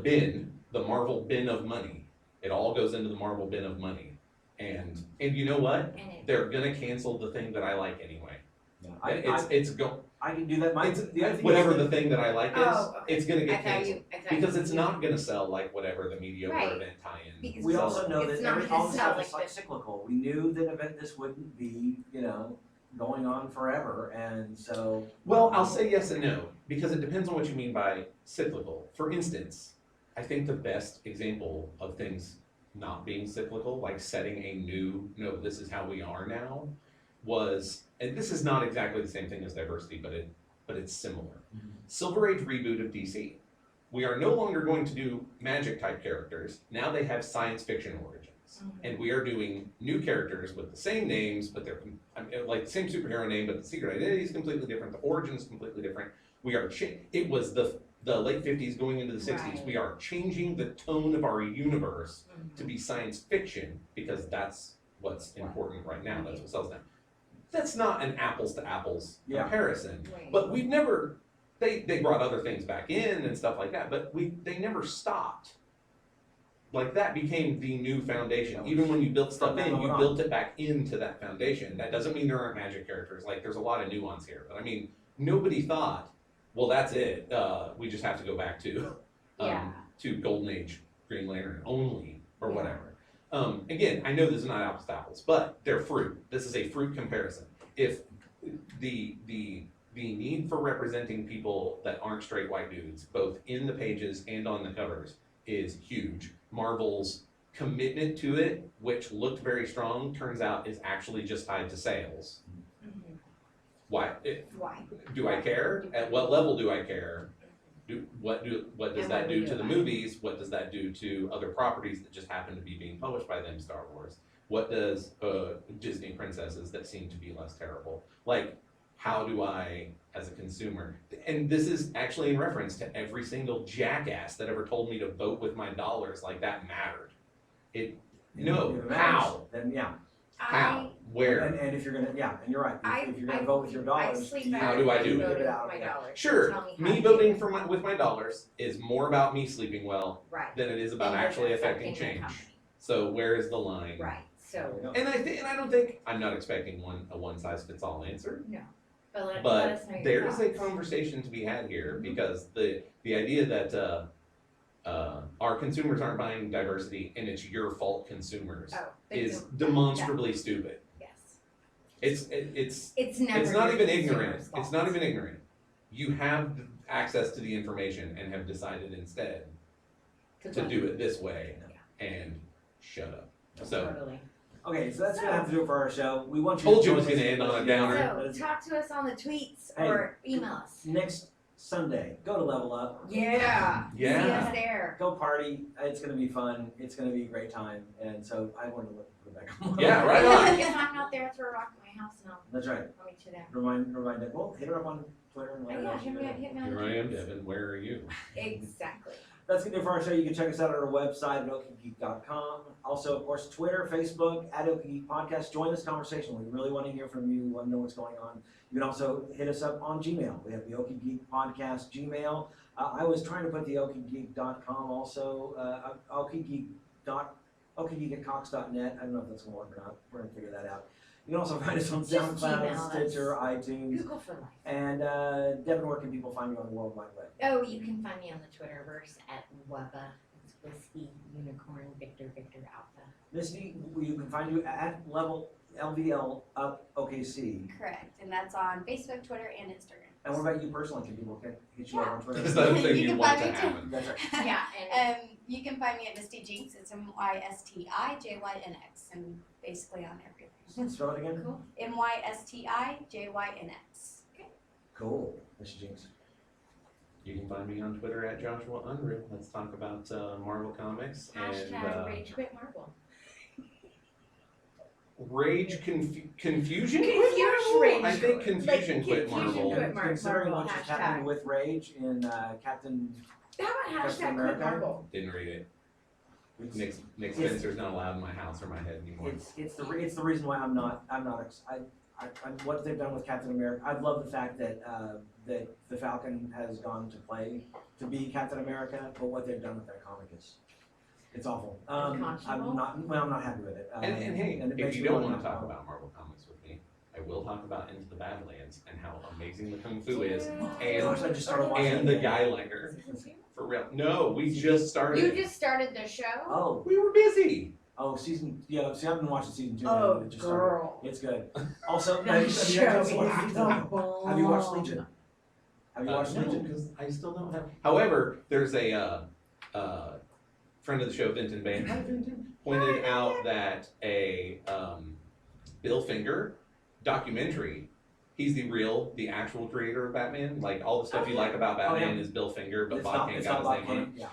bin, the Marvel bin of money, it all goes into the Marvel bin of money. And you know what? And They're gonna cancel the thing that I like anyway. Yeah, I can do that. The other thing whatever is the thing that I like is, Oh, okay. it's gonna I get thought canceled. you, Because it's not gonna sell like whatever the mediocre Right. event tie-in. Because We sells. also know It's that not all gonna this sell stuff is like like cyclical. We knew that this wouldn't be, going on forever, and so. Well, I'll say yes and no, because it depends on what you mean by cyclical. For instance, I think the best example of things not being cyclical, like setting a new, no, this is how we are now, was, and this is not exactly the same thing as diversity, but it's similar. Mhm. Silver Age reboot of DC. We are no longer going to do magic type characters. Now they have science fiction origins. Mhm. And we are doing new characters with the same names, but they're like the same superhero name, but the secret identity is completely different. The origin is completely different. We are it was the late 50s going into the 60s. Right. We are changing the tone of our universe Mhm. to be science fiction because that's what's important right now. That's what sells now. That's not an apples to apples Yeah. comparison. Right. But we've never they brought other things back in and stuff like that, but they never stopped. Like that became the new foundation. Even when you built stuff From that in, you moment on. built it back into that foundation. That doesn't mean there aren't magic characters. Like there's a lot of nuance here. But I mean, nobody thought, well, that's it. We just have to go back to Yeah. to Golden Age Green Lantern only or Yeah. whatever. Again, I know this is not apples to apples, but they're fruit. This is a fruit comparison. If the need for representing people that aren't straight white dudes, both in the pages and on the covers, is huge. Marvel's commitment to it, which looked very strong, turns out is actually just tied to sales. Mhm. Why? Why? Do I care? At what level do I care? What does And what that do do you to the like? movies? What does that do to other properties that just happen to be being published by them, Star Wars? What does Disney princesses that seem to be less terrible? Like, how do I, as a consumer, and this is actually in reference to every single jackass that ever told me to vote with my dollars like that mattered. No, If it matters, how? Then yeah. How? Where? And if you're gonna, yeah, and you're right. If you're gonna I- vote with your I dollars, sleep you- How better do I than do it? voting Give it with out, my yeah. dollars. Sure, Tell me how me to voting do it. with my dollars is more about me sleeping well Right. than it is about And actually it's affecting the change. company. So where is the line? Right. There So we go. And I don't think I'm not expecting a one size fits all answer. but let But us know your there is a thoughts. conversation to be had here Mhm. because the idea that our consumers aren't buying diversity and it's your fault consumers Oh, big is deal. demonstrably stupid. Yes. It's Never. it's not your even ignorant. consumer's It's fault. not even ignorant. You have access to the information and have decided instead to do it this way and shut up. So Totally. Okay, so that's gonna have to do it for our show. We want you. Told to you it join was gonna us end on a downer. So talk to us on the tweets Hey. or email us. Next Sunday, go to Level Up. Yeah. See Yeah. us there. Go party. It's gonna be fun. It's gonna be a great time. And so I wanted to put it back on. Yeah, right on. If I'm not there, throw a rock at my house and That's right. I'll meet you there. Remind that. Well, hit her up on Twitter and Oh, let her know yeah, she's hit me doing up, it. hit me on Here the I am, tweets. Devin. Where are you? Exactly. That's gonna do it for our show. You can check us out on our website at okiegeek.com. Also, of course, Twitter, Facebook, at Okie Geek Podcast. Join this conversation. We really want to hear from you. We want to know what's going on. You can also hit us up on Gmail. We have the Okie Geek Podcast Gmail. I was trying to put the okiegeek.com also. okiegeek@cox.net. I don't know if that's going to work or not. We're going to figure that out. You can also find us on Just SoundCloud, Gmail us. Stitcher, iTunes. Google for life. And Devin, where can people find you on the World Wide Web? Oh, you can find me on the Twitterverse at Wubba. It's Whiskey Unicorn Victor Alpha. Misty, you can find you at LVL up OKC. Correct, and that's on Facebook, Twitter, and Instagram. And what about you personally? Can people hit you up on Twitter? Is that a thing You you can want find to me too. happen? That's right. Yeah, and You can find me at Misty Jinx. It's MYSTIJYNX, and basically on everything. Spell it again. cool. MYSTIJYNX. Cool. Mr. Jinx. You can find me on Twitter at Joshua Unreal. Let's talk about Marvel Comics and Hashtag Rage Quit Marvel. Confusion. Confusion I think Rage. Confusion Like, quit Confusion Marvel. quit. Considering Marvel, what's hashtag. happening with Rage in Captain, How about Captain hashtag America? Quit Marvel? Didn't read it. it's, Nick It's- Spencer's not allowed in my house or my head anymore. it's the reason why I'm not what they've done with Captain America. I love the fact that that the Falcon has gone to be Captain America, but what they've done with that comic is it's awful. Unconscionable? I'm not happy with it. And hey, and it if makes you me don't wanna want to not talk about Marvel Comics with me, I will talk about Into the Badlands and how amazing the Kung Fu is, Gosh, I just started watching and the it. Guy Liger. For real. No, we just started. You just started the show? Oh, We were busy. see, I've been watching season 2. Oh, it just started. girl. It's good. Also, That have you show watched is Legion? the Have you watched bomb. Legion? Have you watched No, Legion? because I still don't have. However, there's a friend of the show, Vinton Bain, pointed out that a Bill Finger documentary. He's the actual creator of Batman. Like all the stuff you like about Batman is Bill Finger, but Bob Kane got his name on it. Yeah.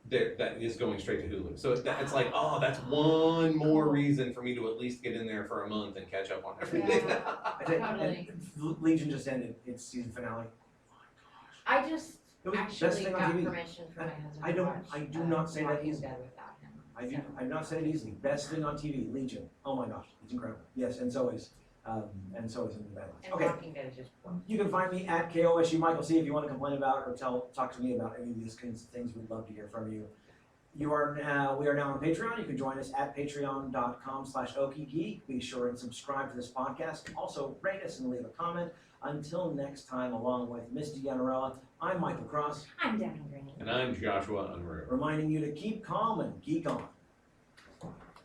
That is going straight to Hulu. So it's like, oh, that's one more reason for me to at least get in there for a month and catch up on everything. Yeah. I think Totally. Legion just ended its season finale. I just It was the best actually thing on got TV. permission from my husband I to don't- watch I do not say that Walking easily. Dead without him. I do not say it easily. Best thing on TV, Legion. Oh my gosh, it's incredible. Yes, and so is Into the Badlands. And Okay. Walking Dead is just You can find me at KOSU Michael C if you want to complain about or talk to me about any of these kinds of things. We'd love to hear from you. We are now on Patreon. You can join us at patreon.com/OkieGeek. Be sure and subscribe to this podcast. Also, rate us and leave a comment. Until next time, along with Misty Yanarella, I'm Michael Cross, I'm Devin Green. And I'm Joshua Unreal. reminding you to keep calm and geek on.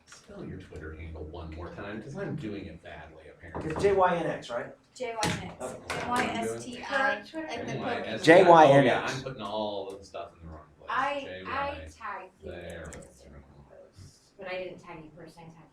Spell your Twitter handle one more time, because I'm doing it badly, apparently. It's JYNX, right? JYNX. Okay. MYSTI. Correct Twitter. Like the JYNX. Pokemon. JYNX. Oh, yeah, I'm putting all the stuff in the wrong place. I JY. tagged you in There. Instagram posts, but I didn't tag you personally. I tagged